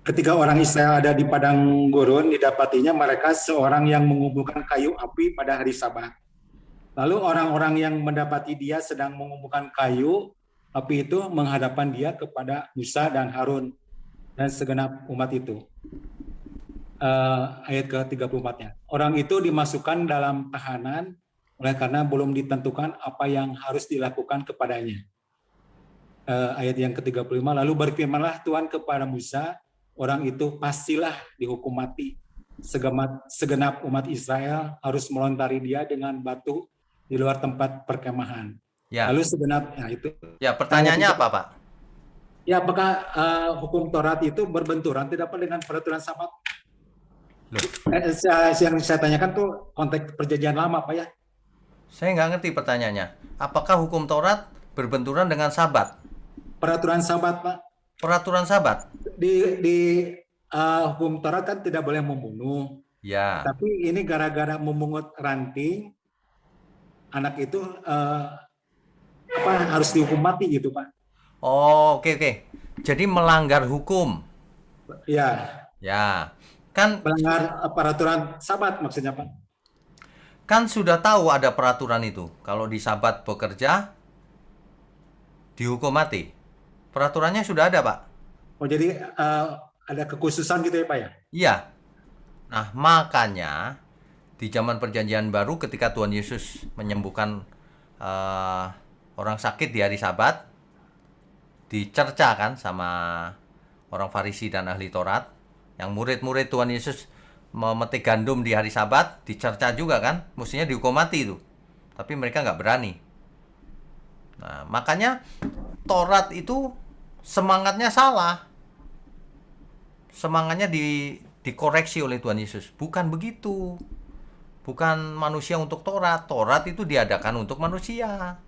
Ketika orang Israel ada di padang gurun, didapatinya mereka seorang yang mengumpulkan kayu api pada hari Sabat. Lalu orang-orang yang mendapati dia sedang mengumpulkan kayu api itu menghadapkan dia kepada Musa dan Harun dan segenap umat itu. Ayat ke-34-nya. Orang itu dimasukkan dalam tahanan oleh karena belum ditentukan apa yang harus dilakukan kepadanya. Ayat yang ke-35, lalu berfirmanlah Tuhan kepada Musa, orang itu pastilah dihukum mati. Segenap umat Israel harus melontari dia dengan batu di luar tempat perkemahan. Ya, Lalu sebenarnya itu ya pertanyaannya apa, Pak? ya apakah hukum Taurat itu berbenturan tidak Pak dengan peraturan Sabat? Loh, Yang saya tanyakan tuh konteks perjanjian lama Pak ya. saya nggak ngerti pertanyaannya. Apakah hukum Taurat berbenturan dengan Sabat? Peraturan Sabat Pak. Peraturan Sabat? Di hukum Taurat kan tidak boleh membunuh. Ya. Tapi ini gara-gara memungut ranting, anak itu harus dihukum mati gitu Pak. Oh, oke oke. Jadi melanggar hukum. Ya, Ya. Kan melanggar peraturan Sabat maksudnya Pak. kan sudah tahu ada peraturan itu. Kalau di Sabat bekerja dihukum mati. Peraturannya sudah ada, Pak. Oh jadi ada kekhususan gitu ya Pak ya? Iya. Nah, makanya di zaman Perjanjian Baru ketika Tuhan Yesus menyembuhkan orang sakit di hari Sabat, dicerca kan sama orang Farisi dan ahli Taurat, yang murid-murid Tuhan Yesus memetik gandum di hari Sabat, dicerca juga kan, mestinya dihukum mati itu. Tapi mereka nggak berani. Nah, makanya Taurat itu semangatnya salah. Semangatnya dikoreksi oleh Tuhan Yesus. Bukan begitu. Bukan manusia untuk Taurat. Taurat itu diadakan untuk manusia.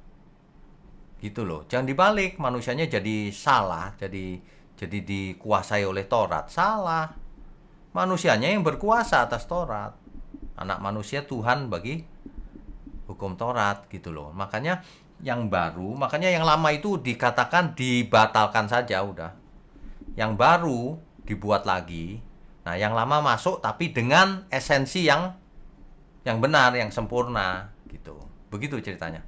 Gitu loh. Jangan dibalik, manusianya jadi salah, jadi dikuasai oleh Taurat. Salah. Manusianya yang berkuasa atas Taurat. Anak manusia Tuhan bagi hukum Taurat gitu loh. Makanya yang baru, makanya yang lama itu dikatakan dibatalkan saja udah. Yang baru dibuat lagi. Nah, yang lama masuk tapi dengan esensi yang benar, yang sempurna gitu. Begitu ceritanya.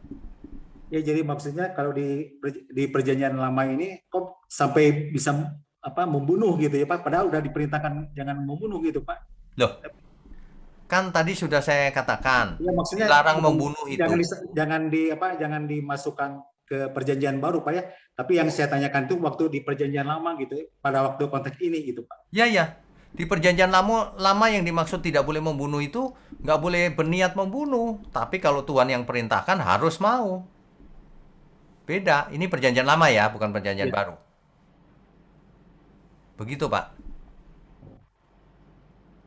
Ya jadi maksudnya kalau di perjanjian lama ini kok sampai bisa membunuh gitu ya Pak, padahal udah diperintahkan jangan membunuh gitu Pak. Loh, kan tadi sudah saya katakan, ya, maksudnya dilarang membunuh itu. Jangan dimasukkan ke perjanjian baru Pak ya. Tapi yang saya tanyakan tuh waktu di perjanjian lama gitu, pada waktu konteks ini gitu Pak. Ya ya, di perjanjian lama yang dimaksud tidak boleh membunuh itu nggak boleh berniat membunuh. Tapi kalau Tuhan yang perintahkan harus mau. Beda, ini perjanjian lama ya, bukan perjanjian baru. Begitu Pak.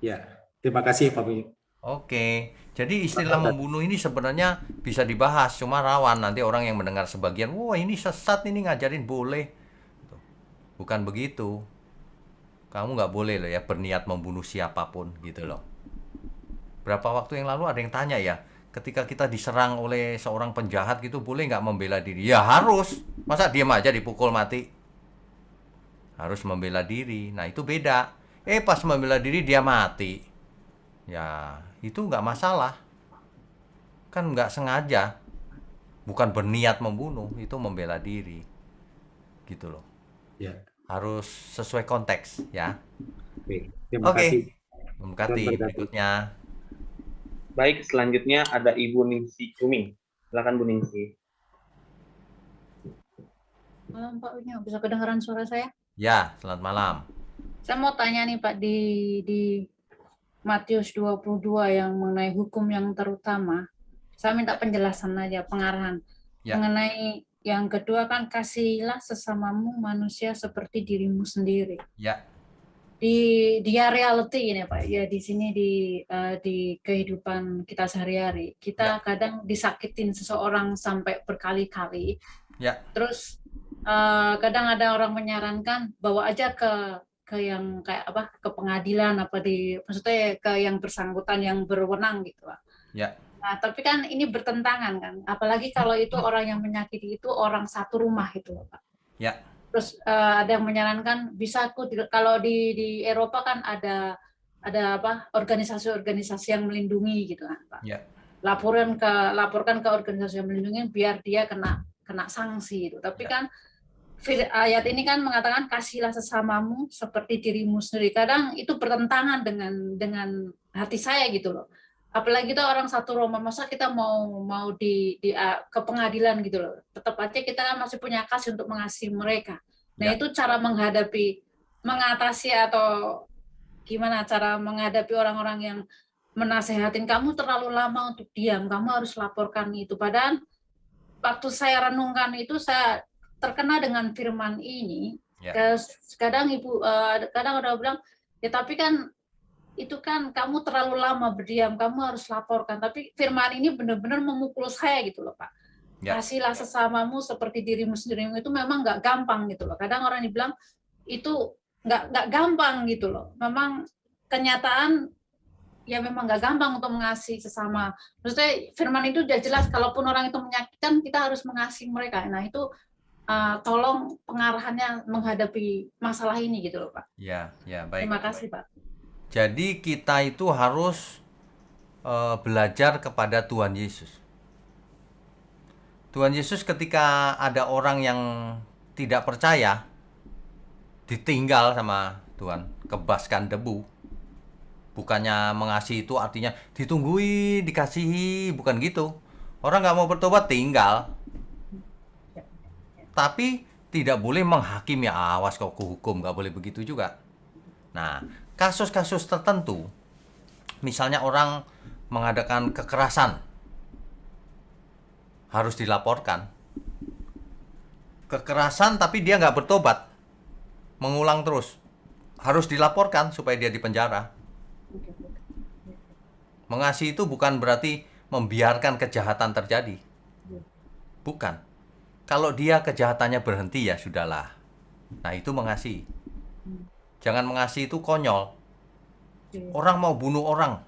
Ya, terima kasih Pak Budi. Oke, jadi istilah membunuh ini sebenarnya bisa dibahas, cuma rawan nanti orang yang mendengar sebagian, wah ini sesat, ini ngajarin boleh. Bukan begitu. Kamu nggak boleh loh ya berniat membunuh siapapun gitu loh. Berapa waktu yang lalu ada yang tanya ya, ketika kita diserang oleh seorang penjahat gitu, boleh nggak membela diri? Ya harus. Masa diam aja dipukul mati? Harus membela diri. Nah itu beda. Pas membela diri dia mati. Ya itu nggak masalah. Kan nggak sengaja. Bukan berniat membunuh, itu membela diri. Gitu loh. Ya. Harus sesuai konteks ya. Terima kasih. Terima kasih. Berikutnya. Baik, selanjutnya ada Ibu Ningsi Cuming. Silakan Bu Ningsi. Malam Pak Unya, bisa kedengaran suara saya? Ya, selamat malam. Saya mau tanya nih Pak, di Matius 22 yang mengenai hukum yang terutama, saya minta penjelasan aja, pengarahan. Mengenai yang kedua kan, kasihilah sesamamu manusia seperti dirimu sendiri. Ya. Di reality ini Pak, ya di sini di kehidupan kita sehari-hari, kita kadang disakitin seseorang sampai berkali-kali. Ya. Terus kadang ada orang menyarankan bawa aja ke yang kayak apa, ke pengadilan maksudnya ke yang bersangkutan yang berwenang gitu Pak. Ya. Nah, tapi kan ini bertentangan kan, apalagi kalau itu orang yang menyakiti itu orang satu rumah itu Pak. Ya. Terus ada yang menyarankan bisa kalau di Eropa kan ada apa, organisasi-organisasi yang melindungi gitu kan Pak. Ya. Laporkan ke organisasi yang melindungi biar dia kena sanksi itu. Tapi kan ayat ini kan mengatakan kasihilah sesamamu seperti dirimu sendiri. Kadang itu bertentangan dengan hati saya gitu loh. Apalagi kita orang satu Roma, masa kita mau ke pengadilan gitu loh. Tetap aja kita kan masih punya kasih untuk mengasihi mereka. Nah, itu cara mengatasi atau gimana cara menghadapi orang-orang yang menasehatin kamu terlalu lama untuk diam, kamu harus laporkan itu. Padahal waktu saya renungkan itu saya terkena dengan firman ini. Ya. Kadang kadang udah bilang, ya tapi kan itu kan kamu terlalu lama berdiam, kamu harus laporkan. Tapi firman ini benar-benar memukul saya gitu loh, Pak. Ya. Kasihilah sesamamu seperti dirimu sendiri, itu memang nggak gampang gitu loh. Kadang orang dibilang itu nggak gampang gitu loh. Memang kenyataan ya memang nggak gampang untuk mengasihi sesama. Maksudnya firman itu udah jelas, kalaupun orang itu menyakitkan, kita harus mengasihi mereka. Nah itu tolong pengarahannya menghadapi masalah ini gitu loh, Pak. Ya, ya, baik. Terima kasih, Pak. Jadi kita itu harus belajar kepada Tuhan Yesus. Tuhan Yesus ketika ada orang yang tidak percaya, ditinggal sama Tuhan, kebaskan debu. Bukannya mengasihi itu artinya ditungguin, dikasihi, bukan gitu. Orang nggak mau bertobat, tinggal. Tapi tidak boleh menghakimi, awas kau hukum, nggak boleh begitu juga. Nah, kasus-kasus tertentu, misalnya orang mengadakan kekerasan, harus dilaporkan. Kekerasan tapi dia nggak bertobat, mengulang terus, harus dilaporkan supaya dia dipenjara. Mengasihi itu bukan berarti membiarkan kejahatan terjadi. Bukan. Kalau dia kejahatannya berhenti, ya sudahlah. Nah, itu mengasihi. Jangan mengasihi itu konyol. Orang mau bunuh orang,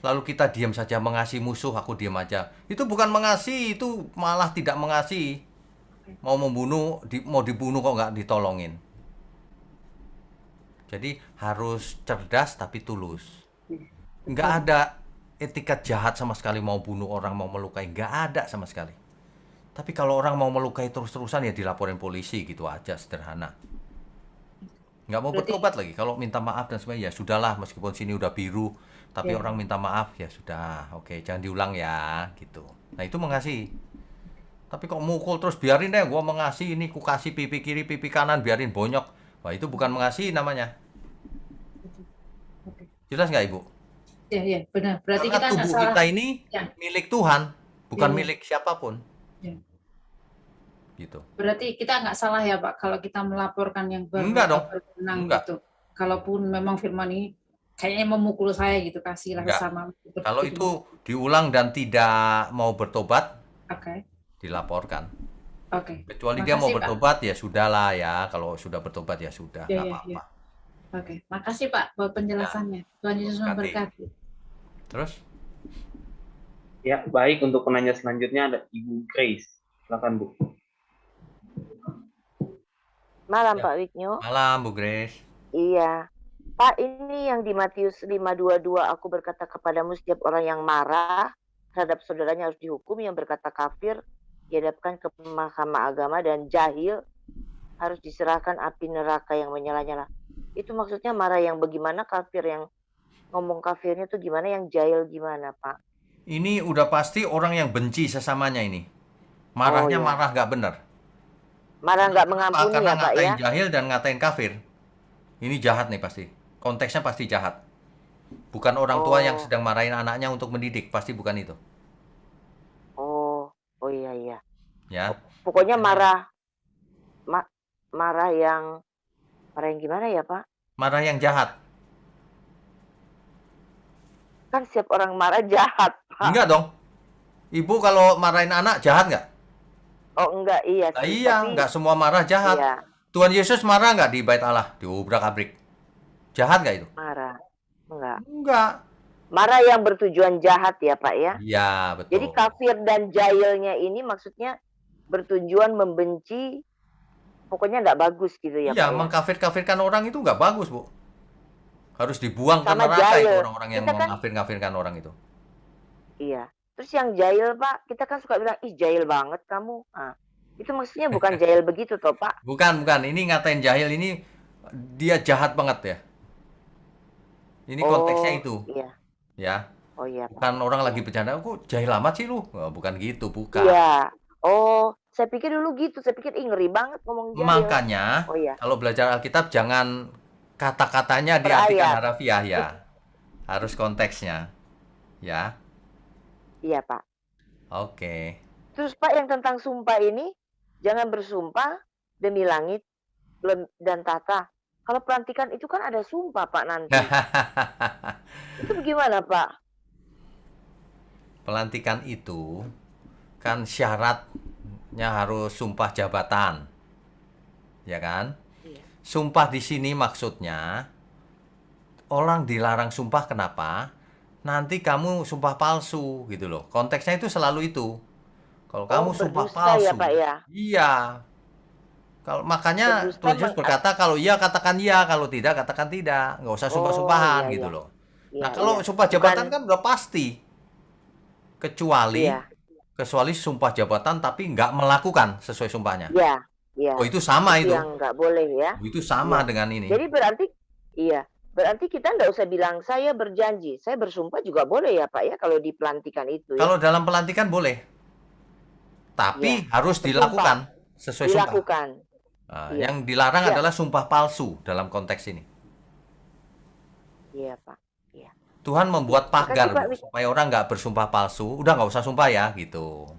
lalu kita diam saja, mengasihi musuh, aku diam aja. Itu bukan mengasihi, itu malah tidak mengasihi. Mau membunuh, mau dibunuh kok nggak ditolongin. Jadi harus cerdas tapi tulus. Nggak ada etikat jahat sama sekali, mau bunuh orang, mau melukai. Nggak ada sama sekali. Tapi kalau orang mau melukai terus-terusan, ya dilaporin polisi, gitu aja, sederhana. Nggak mau bertobat lagi. Kalau minta maaf dan sebagainya, ya sudahlah, meskipun sini udah biru, tapi orang minta maaf, ya sudah, oke, jangan diulang ya, gitu. Nah, itu mengasihi. Tapi kok mukul terus, biarin deh, gua mengasihi, ini ku kasih pipi kiri, pipi kanan, biarin bonyok. Wah, itu bukan mengasihi namanya. Jelas nggak, Ibu? Ya, benar. Berarti Karena kita nggak tubuh salah. kita ini milik Tuhan, bukan Ya. milik siapapun. Ya. Gitu. Berarti kita nggak salah ya, Pak, kalau kita melaporkan yang Enggak dong. berwenang Enggak. gitu. Kalaupun memang firman ini kayaknya memukul saya gitu, kasihlah Enggak. sesama. Kalau itu diulang dan tidak mau bertobat, Oke. dilaporkan. Oke. Kecuali dia mau Makasih, Pak. bertobat, ya sudahlah ya. Kalau sudah bertobat, ya sudah, Ya, nggak ya, apa-apa. Oke. Makasih, Pak, buat penjelasannya. Tuhan Yesus memberkati. Terus? Ya, baik, untuk penanya selanjutnya ada Ibu Grace. Silakan, Bu. Malam, Ya. Pak Wignyo. Malam, Bu Grace. Iya. Pak, ini yang di Matius 5:22, aku berkata kepadamu, setiap orang yang marah terhadap saudaranya harus dihukum, yang berkata kafir dihadapkan ke mahkamah agama, dan jahil harus diserahkan api neraka yang menyala-nyala. Itu maksudnya marah yang bagaimana, kafir yang ngomong kafirnya tuh gimana, yang jahil gimana, Pak? Ini udah pasti orang yang benci sesamanya ini. Marahnya Oh, iya. marah nggak benar. Marah nggak mengampuni Karena ya, Pak, ngatain ya? jahil dan ngatain kafir. Ini jahat nih pasti. Konteksnya pasti jahat. Bukan orang tua yang sedang marahin anaknya untuk mendidik, pasti bukan itu. Oh iya, iya. Ya. Pokoknya marah yang gimana ya, Pak? Marah yang jahat. Kan setiap orang marah jahat, Pak. Enggak dong. Ibu kalau marahin anak jahat nggak? Oh enggak, iya Nah, sih. iya, Tapi nggak semua marah jahat. iya, Tuhan Yesus marah nggak di bait Allah? Diobrak-abrik. Jahat nggak itu? marah. Enggak. Enggak. Marah yang bertujuan jahat ya, Pak, ya? Iya, betul. Jadi kafir dan jahilnya ini maksudnya bertujuan membenci, pokoknya nggak bagus gitu ya, Iya, Pak, ya? mengkafir-kafirkan orang itu nggak bagus, Bu. Harus dibuang ke Sama neraka itu jahil. orang-orang yang Kita kan- mengkafir-kafirkan orang itu. Iya. Terus yang jahil, Pak, kita kan suka bilang, ih jahil banget kamu. Nah, itu maksudnya bukan jahil begitu toh, Pak. Bukan. Ini ngatain jahil ini dia jahat banget ya. Ini konteksnya itu. Iya. Ya. Oh iya, Pak. Bukan orang lagi bercanda, kok jahil amat sih lu? Oh, bukan gitu, bukan. Iya. Oh, saya pikir dulu gitu. Saya pikir, ih ngeri banget ngomong jahil. Makanya, Oh iya. kalau belajar Alkitab jangan kata-katanya Per diartikan ayat. harafiah ya. Harus konteksnya. Ya. Iya, Pak. Oke. Terus Pak yang tentang sumpah ini, jangan bersumpah demi langit dan tata. Kalau pelantikan itu kan ada sumpah Pak nanti. Itu bagaimana Pak? Pelantikan itu kan syaratnya harus sumpah jabatan. Ya kan? Iya. Sumpah di sini maksudnya orang dilarang sumpah kenapa? Nanti kamu sumpah palsu gitu loh. Konteksnya itu selalu itu. Kalau kamu sumpah berdusta palsu, ya Pak ya? iya. Kalau makanya Berdusta Tuhan Yesus berkata kalau iya katakan iya, kalau tidak katakan tidak. Nggak usah sumpah-sumpahan iya, gitu iya. loh. Iya, Nah kalau iya. sumpah jabatan Bukan- kan udah pasti. Kecuali Iya, sumpah jabatan tapi nggak melakukan sesuai sumpahnya. iya, iya. Oh itu sama itu. Yang nggak boleh ya. Oh, itu sama Iya. dengan ini. Jadi berarti kita nggak usah bilang saya berjanji, saya bersumpah juga boleh ya Pak ya kalau di pelantikan itu ya. Kalau dalam pelantikan boleh. Tapi harus Bersumpah. dilakukan sesuai sumpah. Dilakukan. Nah, Iya. yang dilarang Iya. adalah sumpah palsu dalam konteks ini. Iya Pak. Iya. Tuhan membuat pagar Makasih, Pak. Bu, supaya orang nggak bersumpah palsu. Udah nggak usah sumpah ya gitu.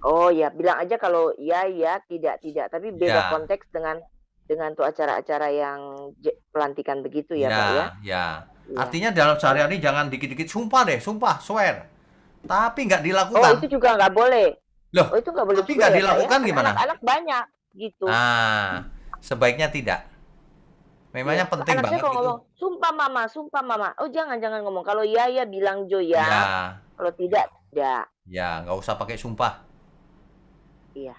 Oh ya, bilang aja kalau ya, tidak, tapi beda Ya. konteks dengan tuh acara-acara yang pelantikan begitu ya, Pak ya. Ya. Iya. Artinya dalam sehari-hari jangan dikit-dikit sumpah deh, sumpah, swear. Tapi nggak Oh dilakukan. itu juga nggak boleh. Loh, Oh itu nggak boleh tapi juga nggak ya, Pak, dilakukan ya? gimana? Anak-anak banyak gitu. Nah, sebaiknya tidak. Memangnya Iya. penting Anak saya banget kalau gitu. ngomong sumpah mama. Oh jangan ngomong. Kalau ya bilang Jo ya. Ya, Kalau tidak tidak. ya nggak usah pakai sumpah. Iya.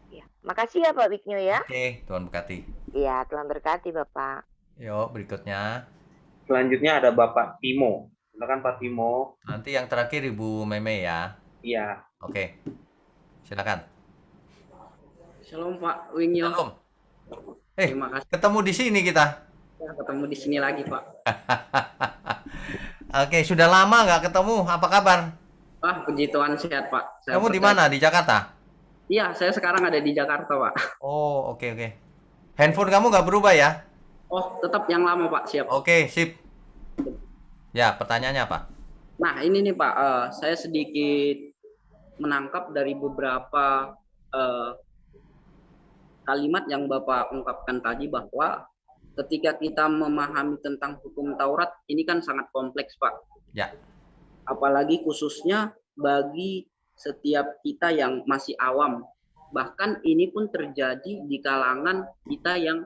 Iya. Makasih ya Pak Wiknyo ya. Oke, Tuhan berkati. Iya, Tuhan berkati Bapak. Yuk, berikutnya. Selanjutnya ada Bapak Timo. Silakan Pak Timo. Nanti yang terakhir Ibu Meme ya. Iya. Oke. Silakan. Shalom Pak Wingyo. Shalom. Terima kasih. Ketemu di sini kita. Ketemu di sini lagi Pak. Oke, sudah lama nggak ketemu. Apa kabar? Wah, puji Tuhan sehat Pak. Saya Kamu di percaya- mana? Di Jakarta? Iya, saya sekarang ada di Jakarta Pak. Oh, oke. Handphone kamu nggak berubah ya? Oh, tetap yang lama Pak, siap. Oke, sip. Ya, pertanyaannya apa? Nah, ini nih Pak, saya sedikit menangkap dari beberapa kalimat yang Bapak ungkapkan tadi bahwa ketika kita memahami tentang hukum Taurat, ini kan sangat kompleks Pak. Ya. Apalagi khususnya bagi setiap kita yang masih awam. Bahkan ini pun terjadi di kalangan kita yang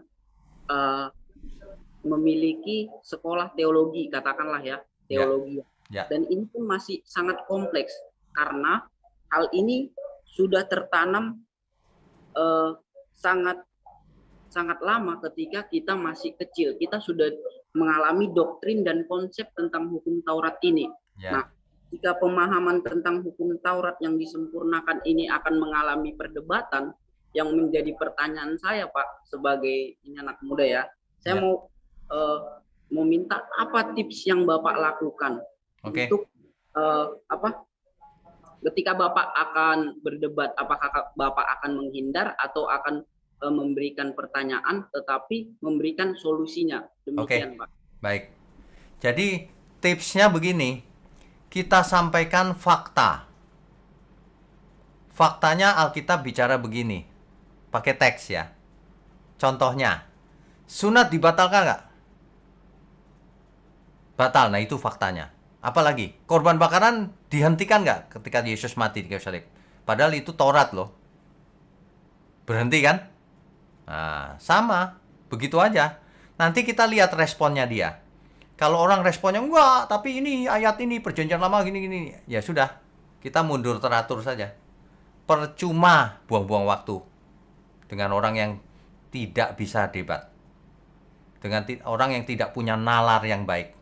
memiliki sekolah teologi, katakanlah ya, teologi. Ya. Dan ini pun masih sangat kompleks karena hal ini sudah tertanam sangat lama ketika kita masih kecil. Kita sudah mengalami doktrin dan konsep tentang hukum Taurat ini. Ya. Nah, jika pemahaman tentang hukum Taurat yang disempurnakan ini akan mengalami perdebatan, yang menjadi pertanyaan saya Pak sebagai ini anak muda ya, saya mau minta apa tips yang Bapak lakukan untuk ketika Bapak akan berdebat, apakah Bapak akan menghindar atau akan memberikan pertanyaan tetapi memberikan solusinya. Demikian Pak. Baik. Jadi tipsnya begini, kita sampaikan fakta. Faktanya Alkitab bicara begini, pakai teks ya. Contohnya, sunat dibatalkan nggak? Batal, nah itu faktanya. Apalagi, korban bakaran dihentikan nggak ketika Yesus mati di kayu salib? Padahal itu Taurat loh. Berhenti kan? Nah, sama. Begitu aja. Nanti kita lihat responnya dia. Kalau orang responnya, enggak, tapi ini ayat ini, perjanjian lama gini-gini. Ya sudah, kita mundur teratur saja. Percuma buang-buang waktu dengan orang yang tidak bisa debat. Dengan orang yang tidak punya nalar yang baik.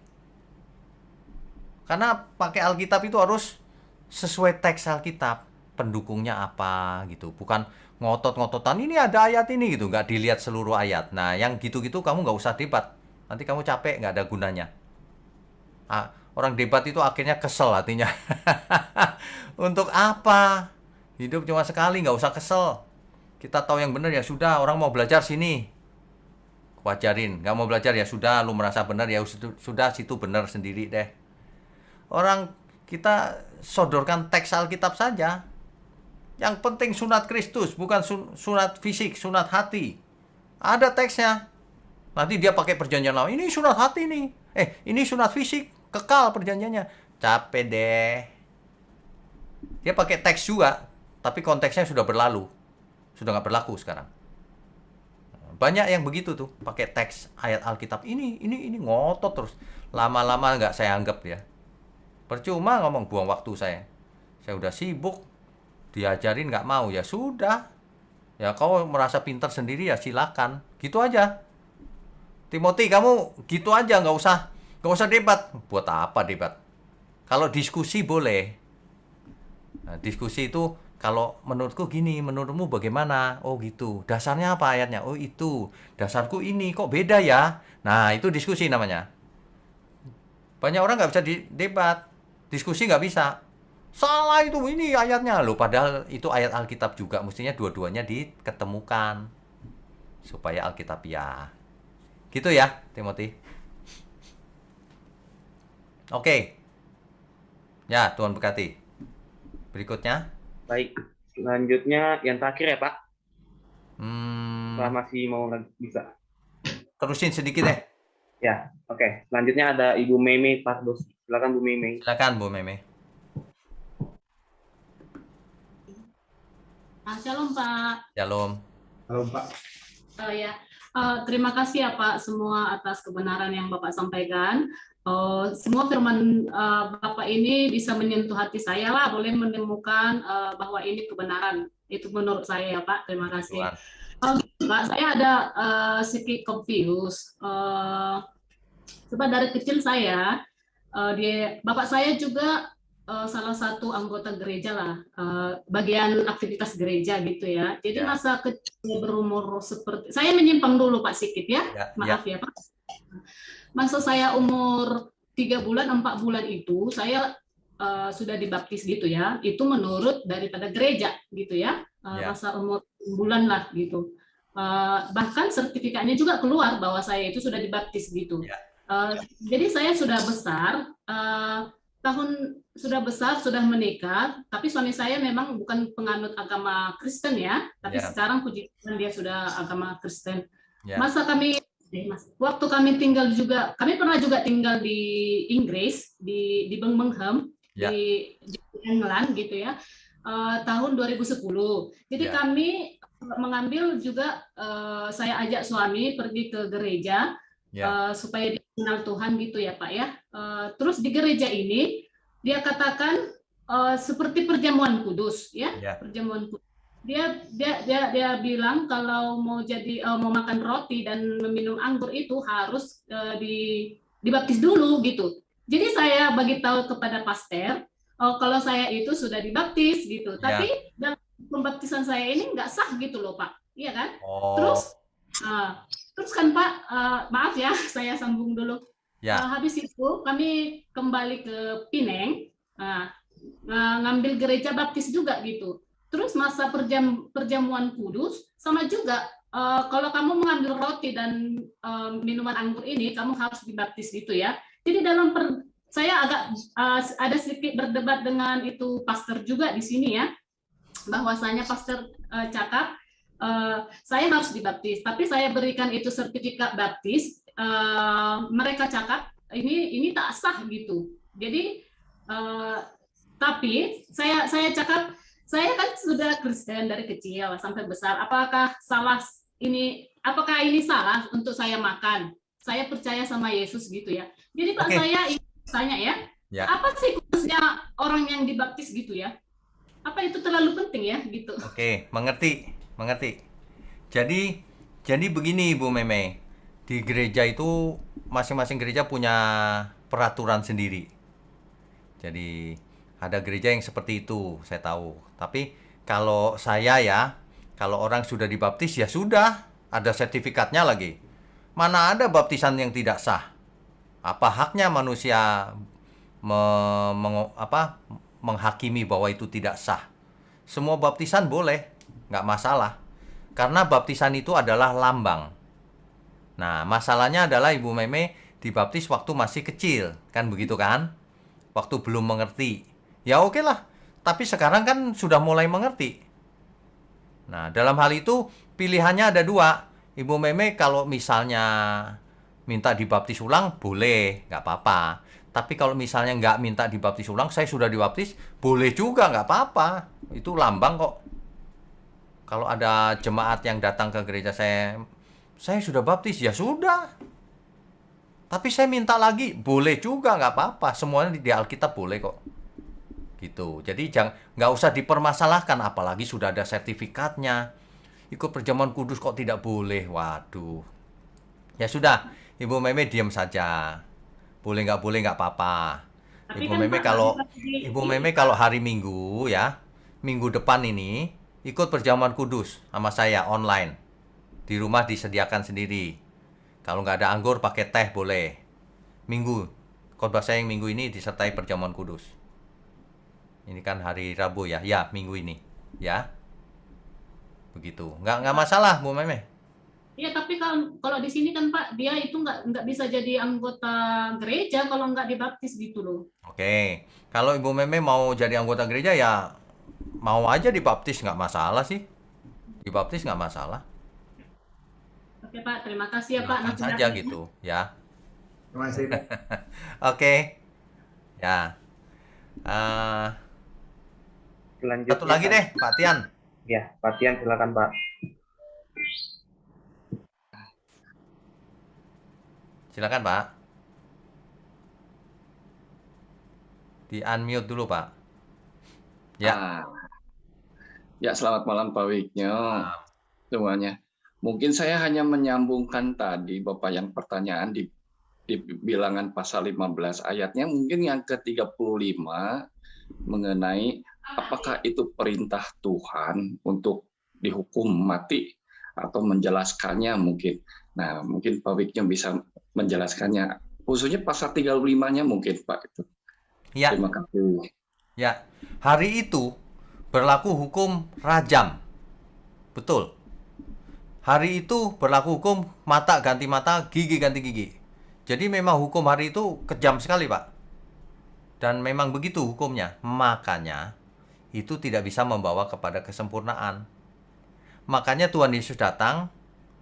Karena pakai Alkitab itu harus sesuai teks Alkitab. Pendukungnya apa gitu. Bukan ngotot-ngototan, ini ada ayat ini gitu. Nggak dilihat seluruh ayat. Nah, yang gitu-gitu kamu nggak usah debat. Nanti kamu capek, nggak ada gunanya. Orang debat itu akhirnya kesel hatinya. Untuk apa? Hidup cuma sekali, nggak usah kesel. Kita tahu yang benar ya sudah, orang mau belajar sini. Wajarin, nggak mau belajar ya sudah, lu merasa benar ya sudah, situ benar sendiri deh. Orang kita sodorkan teks Alkitab saja. Yang penting sunat Kristus, bukan sunat fisik, sunat hati. Ada teksnya. Nanti dia pakai perjanjian lama. Ini sunat hati nih. Ini sunat fisik, kekal perjanjiannya. Capek deh. Dia pakai teks juga, tapi konteksnya sudah berlalu. Sudah nggak berlaku sekarang. Banyak yang begitu tuh, pakai teks ayat Alkitab. Ini ngotot terus. Lama-lama nggak saya anggap ya. Percuma ngomong, buang waktu saya. Saya udah sibuk, diajarin nggak mau, ya sudah. Ya kau merasa pintar sendiri ya silakan. Gitu aja. Timothy, kamu gitu aja, nggak usah debat. Buat apa debat? Kalau diskusi boleh. Nah, diskusi itu kalau menurutku gini, menurutmu bagaimana? Oh gitu. Dasarnya apa ayatnya? Oh itu. Dasarku ini, kok beda ya? Nah itu diskusi namanya. Banyak orang nggak bisa debat. Diskusi nggak bisa. Salah itu, ini ayatnya loh. Padahal itu ayat Alkitab juga. Mestinya dua-duanya diketemukan. Supaya Alkitab ya. Gitu ya, Timothy. Oke. Ya, Tuhan berkati. Berikutnya. Baik, selanjutnya yang terakhir ya Pak. Kalau masih mau bisa. Terusin sedikit deh. Ya, oke. Selanjutnya ada Ibu Meme Pardos. Silakan Bu Meme. Silakan Bu Meme. Shalom Pak. Shalom. Halo Pak. Terima kasih ya Pak semua atas kebenaran yang Bapak sampaikan. Semua firman Bapak ini bisa menyentuh hati saya lah, boleh menemukan bahwa ini kebenaran. Itu menurut saya ya Pak. Terima kasih. Pak, saya ada sedikit confused. Sebab dari kecil saya, Bapak saya juga salah satu anggota gereja lah, bagian aktivitas gereja gitu ya. Jadi masa kecil berumur seperti, saya menyimpang dulu Pak sedikit ya, maaf ya Pak. Masa saya umur 3 bulan, 4 bulan itu, saya sudah dibaptis gitu ya. Itu menurut daripada gereja gitu ya, masa umur bulan lah gitu. Bahkan sertifikatnya juga keluar bahwa saya itu sudah dibaptis gitu. Jadi saya sudah besar, sudah menikah, tapi suami saya memang bukan penganut agama Kristen ya, tapi sekarang puji Tuhan dia sudah agama Kristen. Waktu kami tinggal juga, kami pernah juga tinggal di Inggris, di Birmingham, di England gitu ya, tahun 2010. Jadi kami mengambil juga, saya ajak suami pergi ke gereja, supaya dia kenal Tuhan gitu ya Pak ya. Terus di gereja ini dia katakan seperti perjamuan kudus ya, perjamuan kudus. Dia bilang kalau mau makan roti dan meminum anggur itu harus dibaptis dulu gitu. Jadi saya bagi tahu kepada pastor kalau saya itu sudah dibaptis gitu. Tapi dalam pembaptisan saya ini nggak sah gitu loh Pak. Iya kan? Terus kan Pak, maaf ya, saya sambung dulu. Habis itu kami kembali ke Pineng, ngambil gereja baptis juga gitu. Terus masa perjamuan kudus, sama juga, kalau kamu mengambil roti dan minuman anggur ini, kamu harus dibaptis gitu ya. Jadi saya agak ada sedikit berdebat dengan itu pastor juga di sini ya, bahwasanya pastor cakap, saya harus dibaptis, tapi saya berikan itu sertifikat baptis, mereka cakap ini tak sah gitu. Jadi tapi saya cakap, saya kan sudah Kristen dari kecil sampai besar. Apakah ini salah untuk saya makan? Saya percaya sama Yesus gitu ya. Jadi Pak saya tanya ya, apa sih khususnya orang yang dibaptis gitu ya? Apa itu terlalu penting ya gitu? Oke, mengerti. Jadi begini Bu Meme, di gereja itu masing-masing gereja punya peraturan sendiri. Jadi ada gereja yang seperti itu, saya tahu. Tapi kalau saya ya, kalau orang sudah dibaptis ya sudah, ada sertifikatnya lagi. Mana ada baptisan yang tidak sah? Apa haknya manusia menghakimi bahwa itu tidak sah? Semua baptisan boleh, nggak masalah. Karena baptisan itu adalah lambang. Nah, masalahnya adalah Ibu Meme dibaptis waktu masih kecil, kan begitu kan? Waktu belum mengerti. Ya oke lah, tapi sekarang kan sudah mulai mengerti. Nah, dalam hal itu pilihannya ada dua. Ibu Meme kalau misalnya minta dibaptis ulang, boleh, nggak apa-apa. Tapi kalau misalnya nggak minta dibaptis ulang, saya sudah dibaptis, boleh juga, nggak apa-apa. Itu lambang kok. Kalau ada jemaat yang datang ke gereja saya sudah baptis, ya sudah. Tapi saya minta lagi, boleh juga, nggak apa-apa. Semuanya di Alkitab boleh kok. Gitu. Jadi nggak usah dipermasalahkan, apalagi sudah ada sertifikatnya. Ikut perjamuan kudus kok tidak boleh, waduh. Ya sudah, Ibu Meme diam saja. Boleh nggak apa-apa. Tapi Ibu kan Meme Pak, kalau di- Ibu Meme kalau hari Minggu ya, minggu depan ini ikut perjamuan kudus sama saya online. Di rumah disediakan sendiri. Kalau nggak ada anggur pakai teh boleh. Minggu, khotbah saya yang minggu ini disertai perjamuan kudus. Ini kan hari Rabu ya, ya minggu ini, ya. Begitu, nggak masalah Bu Meme. Iya, tapi kalau di sini kan Pak, dia itu nggak bisa jadi anggota gereja kalau nggak dibaptis gitu loh. Oke, kalau Ibu Meme mau jadi anggota gereja ya mau aja dibaptis, nggak masalah sih. Dibaptis nggak masalah. Oke Pak, terima kasih ya Pak. Silakan Nanti saja nanti- gitu, ya. Terima kasih, Pak. Oke, ya. Selanjutnya, Satu lagi deh, Pak Tian. Ya, Pak Tian silakan Pak. Silakan Pak. Di unmute dulu Pak. Ya. Ya, selamat malam Pak Wigno semuanya. Mungkin saya hanya menyambungkan tadi Bapak yang pertanyaan di bilangan pasal 15 ayatnya mungkin yang ke-35 mengenai apakah itu perintah Tuhan untuk dihukum mati atau menjelaskannya mungkin. Nah, mungkin Pak Wigno bisa menjelaskannya. Khususnya pasal 35-nya mungkin Pak itu. Ya. Terima kasih. Ya, hari itu berlaku hukum rajam. Betul. Hari itu berlaku hukum mata ganti mata, gigi ganti gigi. Jadi memang hukum hari itu kejam sekali, Pak. Dan memang begitu hukumnya. Makanya itu tidak bisa membawa kepada kesempurnaan. Makanya Tuhan Yesus datang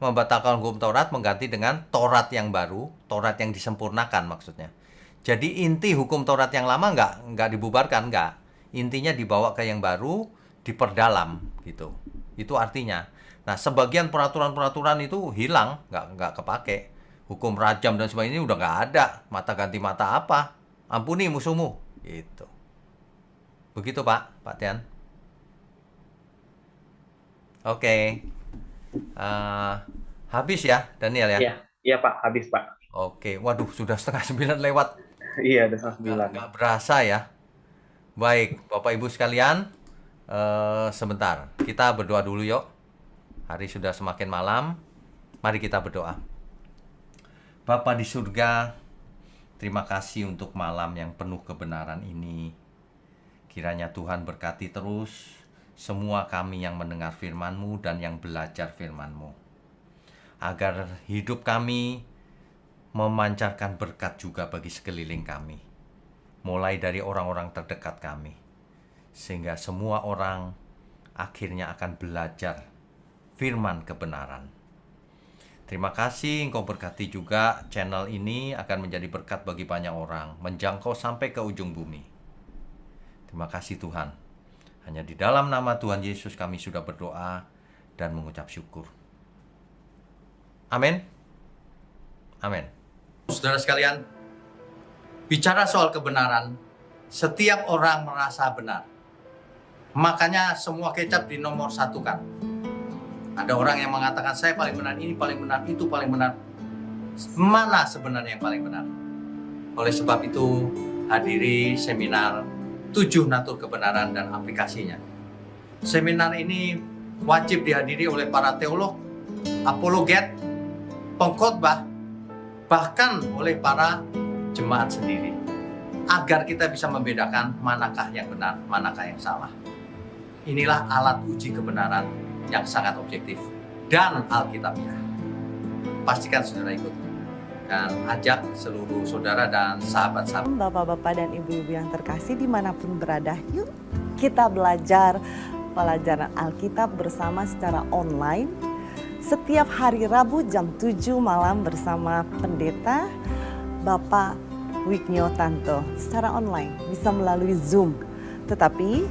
membatalkan hukum Taurat mengganti dengan Taurat yang baru, Taurat yang disempurnakan maksudnya. Jadi inti hukum Taurat yang lama nggak dibubarkan, nggak. Intinya dibawa ke yang baru, diperdalam gitu. Itu artinya. Nah, sebagian peraturan-peraturan itu hilang, nggak kepake. Hukum rajam dan sebagainya udah nggak ada. Mata ganti mata apa? Ampuni musuhmu, gitu. Begitu Pak Tian. Oke. Habis ya, Daniel ya? Iya Pak, habis Pak. Oke, waduh sudah 8:30 lewat. Iya, udah 9. Nggak berasa ya. Baik, Bapak Ibu sekalian, sebentar. Kita berdoa dulu yuk. Hari sudah semakin malam. Mari kita berdoa. Bapa di surga, terima kasih untuk malam yang penuh kebenaran ini. Kiranya Tuhan berkati terus semua kami yang mendengar firman-Mu dan yang belajar firman-Mu. Agar hidup kami memancarkan berkat juga bagi sekeliling kami. Mulai dari orang-orang terdekat kami. Sehingga semua orang akhirnya akan belajar firman kebenaran. Terima kasih Engkau berkati juga channel ini akan menjadi berkat bagi banyak orang. Menjangkau sampai ke ujung bumi. Terima kasih Tuhan. Hanya di dalam nama Tuhan Yesus kami sudah berdoa dan mengucap syukur. Amin. Amin. Saudara sekalian, bicara soal kebenaran, setiap orang merasa benar. Makanya semua kecap dinomor satukan. Ada orang yang mengatakan saya paling benar, ini paling benar, itu paling benar. Mana sebenarnya yang paling benar? Oleh sebab itu, hadiri seminar 7 natur kebenaran dan aplikasinya. Seminar ini wajib dihadiri oleh para teolog, apologet, pengkhotbah, bahkan oleh para jemaat sendiri. Agar kita bisa membedakan manakah yang benar, manakah yang salah. Inilah alat uji kebenaran yang sangat objektif dan alkitabiah. Pastikan saudara ikut. Dan ajak seluruh saudara dan sahabat-sahabat. Bapak-bapak dan ibu-ibu yang terkasih dimanapun berada, yuk kita belajar pelajaran Alkitab bersama secara online setiap hari Rabu jam 7 malam bersama pendeta Bapak Wignio Tanto secara online, bisa melalui Zoom. Tetapi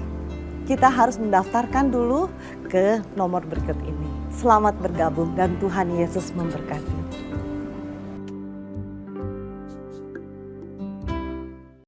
kita harus mendaftarkan dulu ke nomor berikut ini. Selamat bergabung dan Tuhan Yesus memberkati.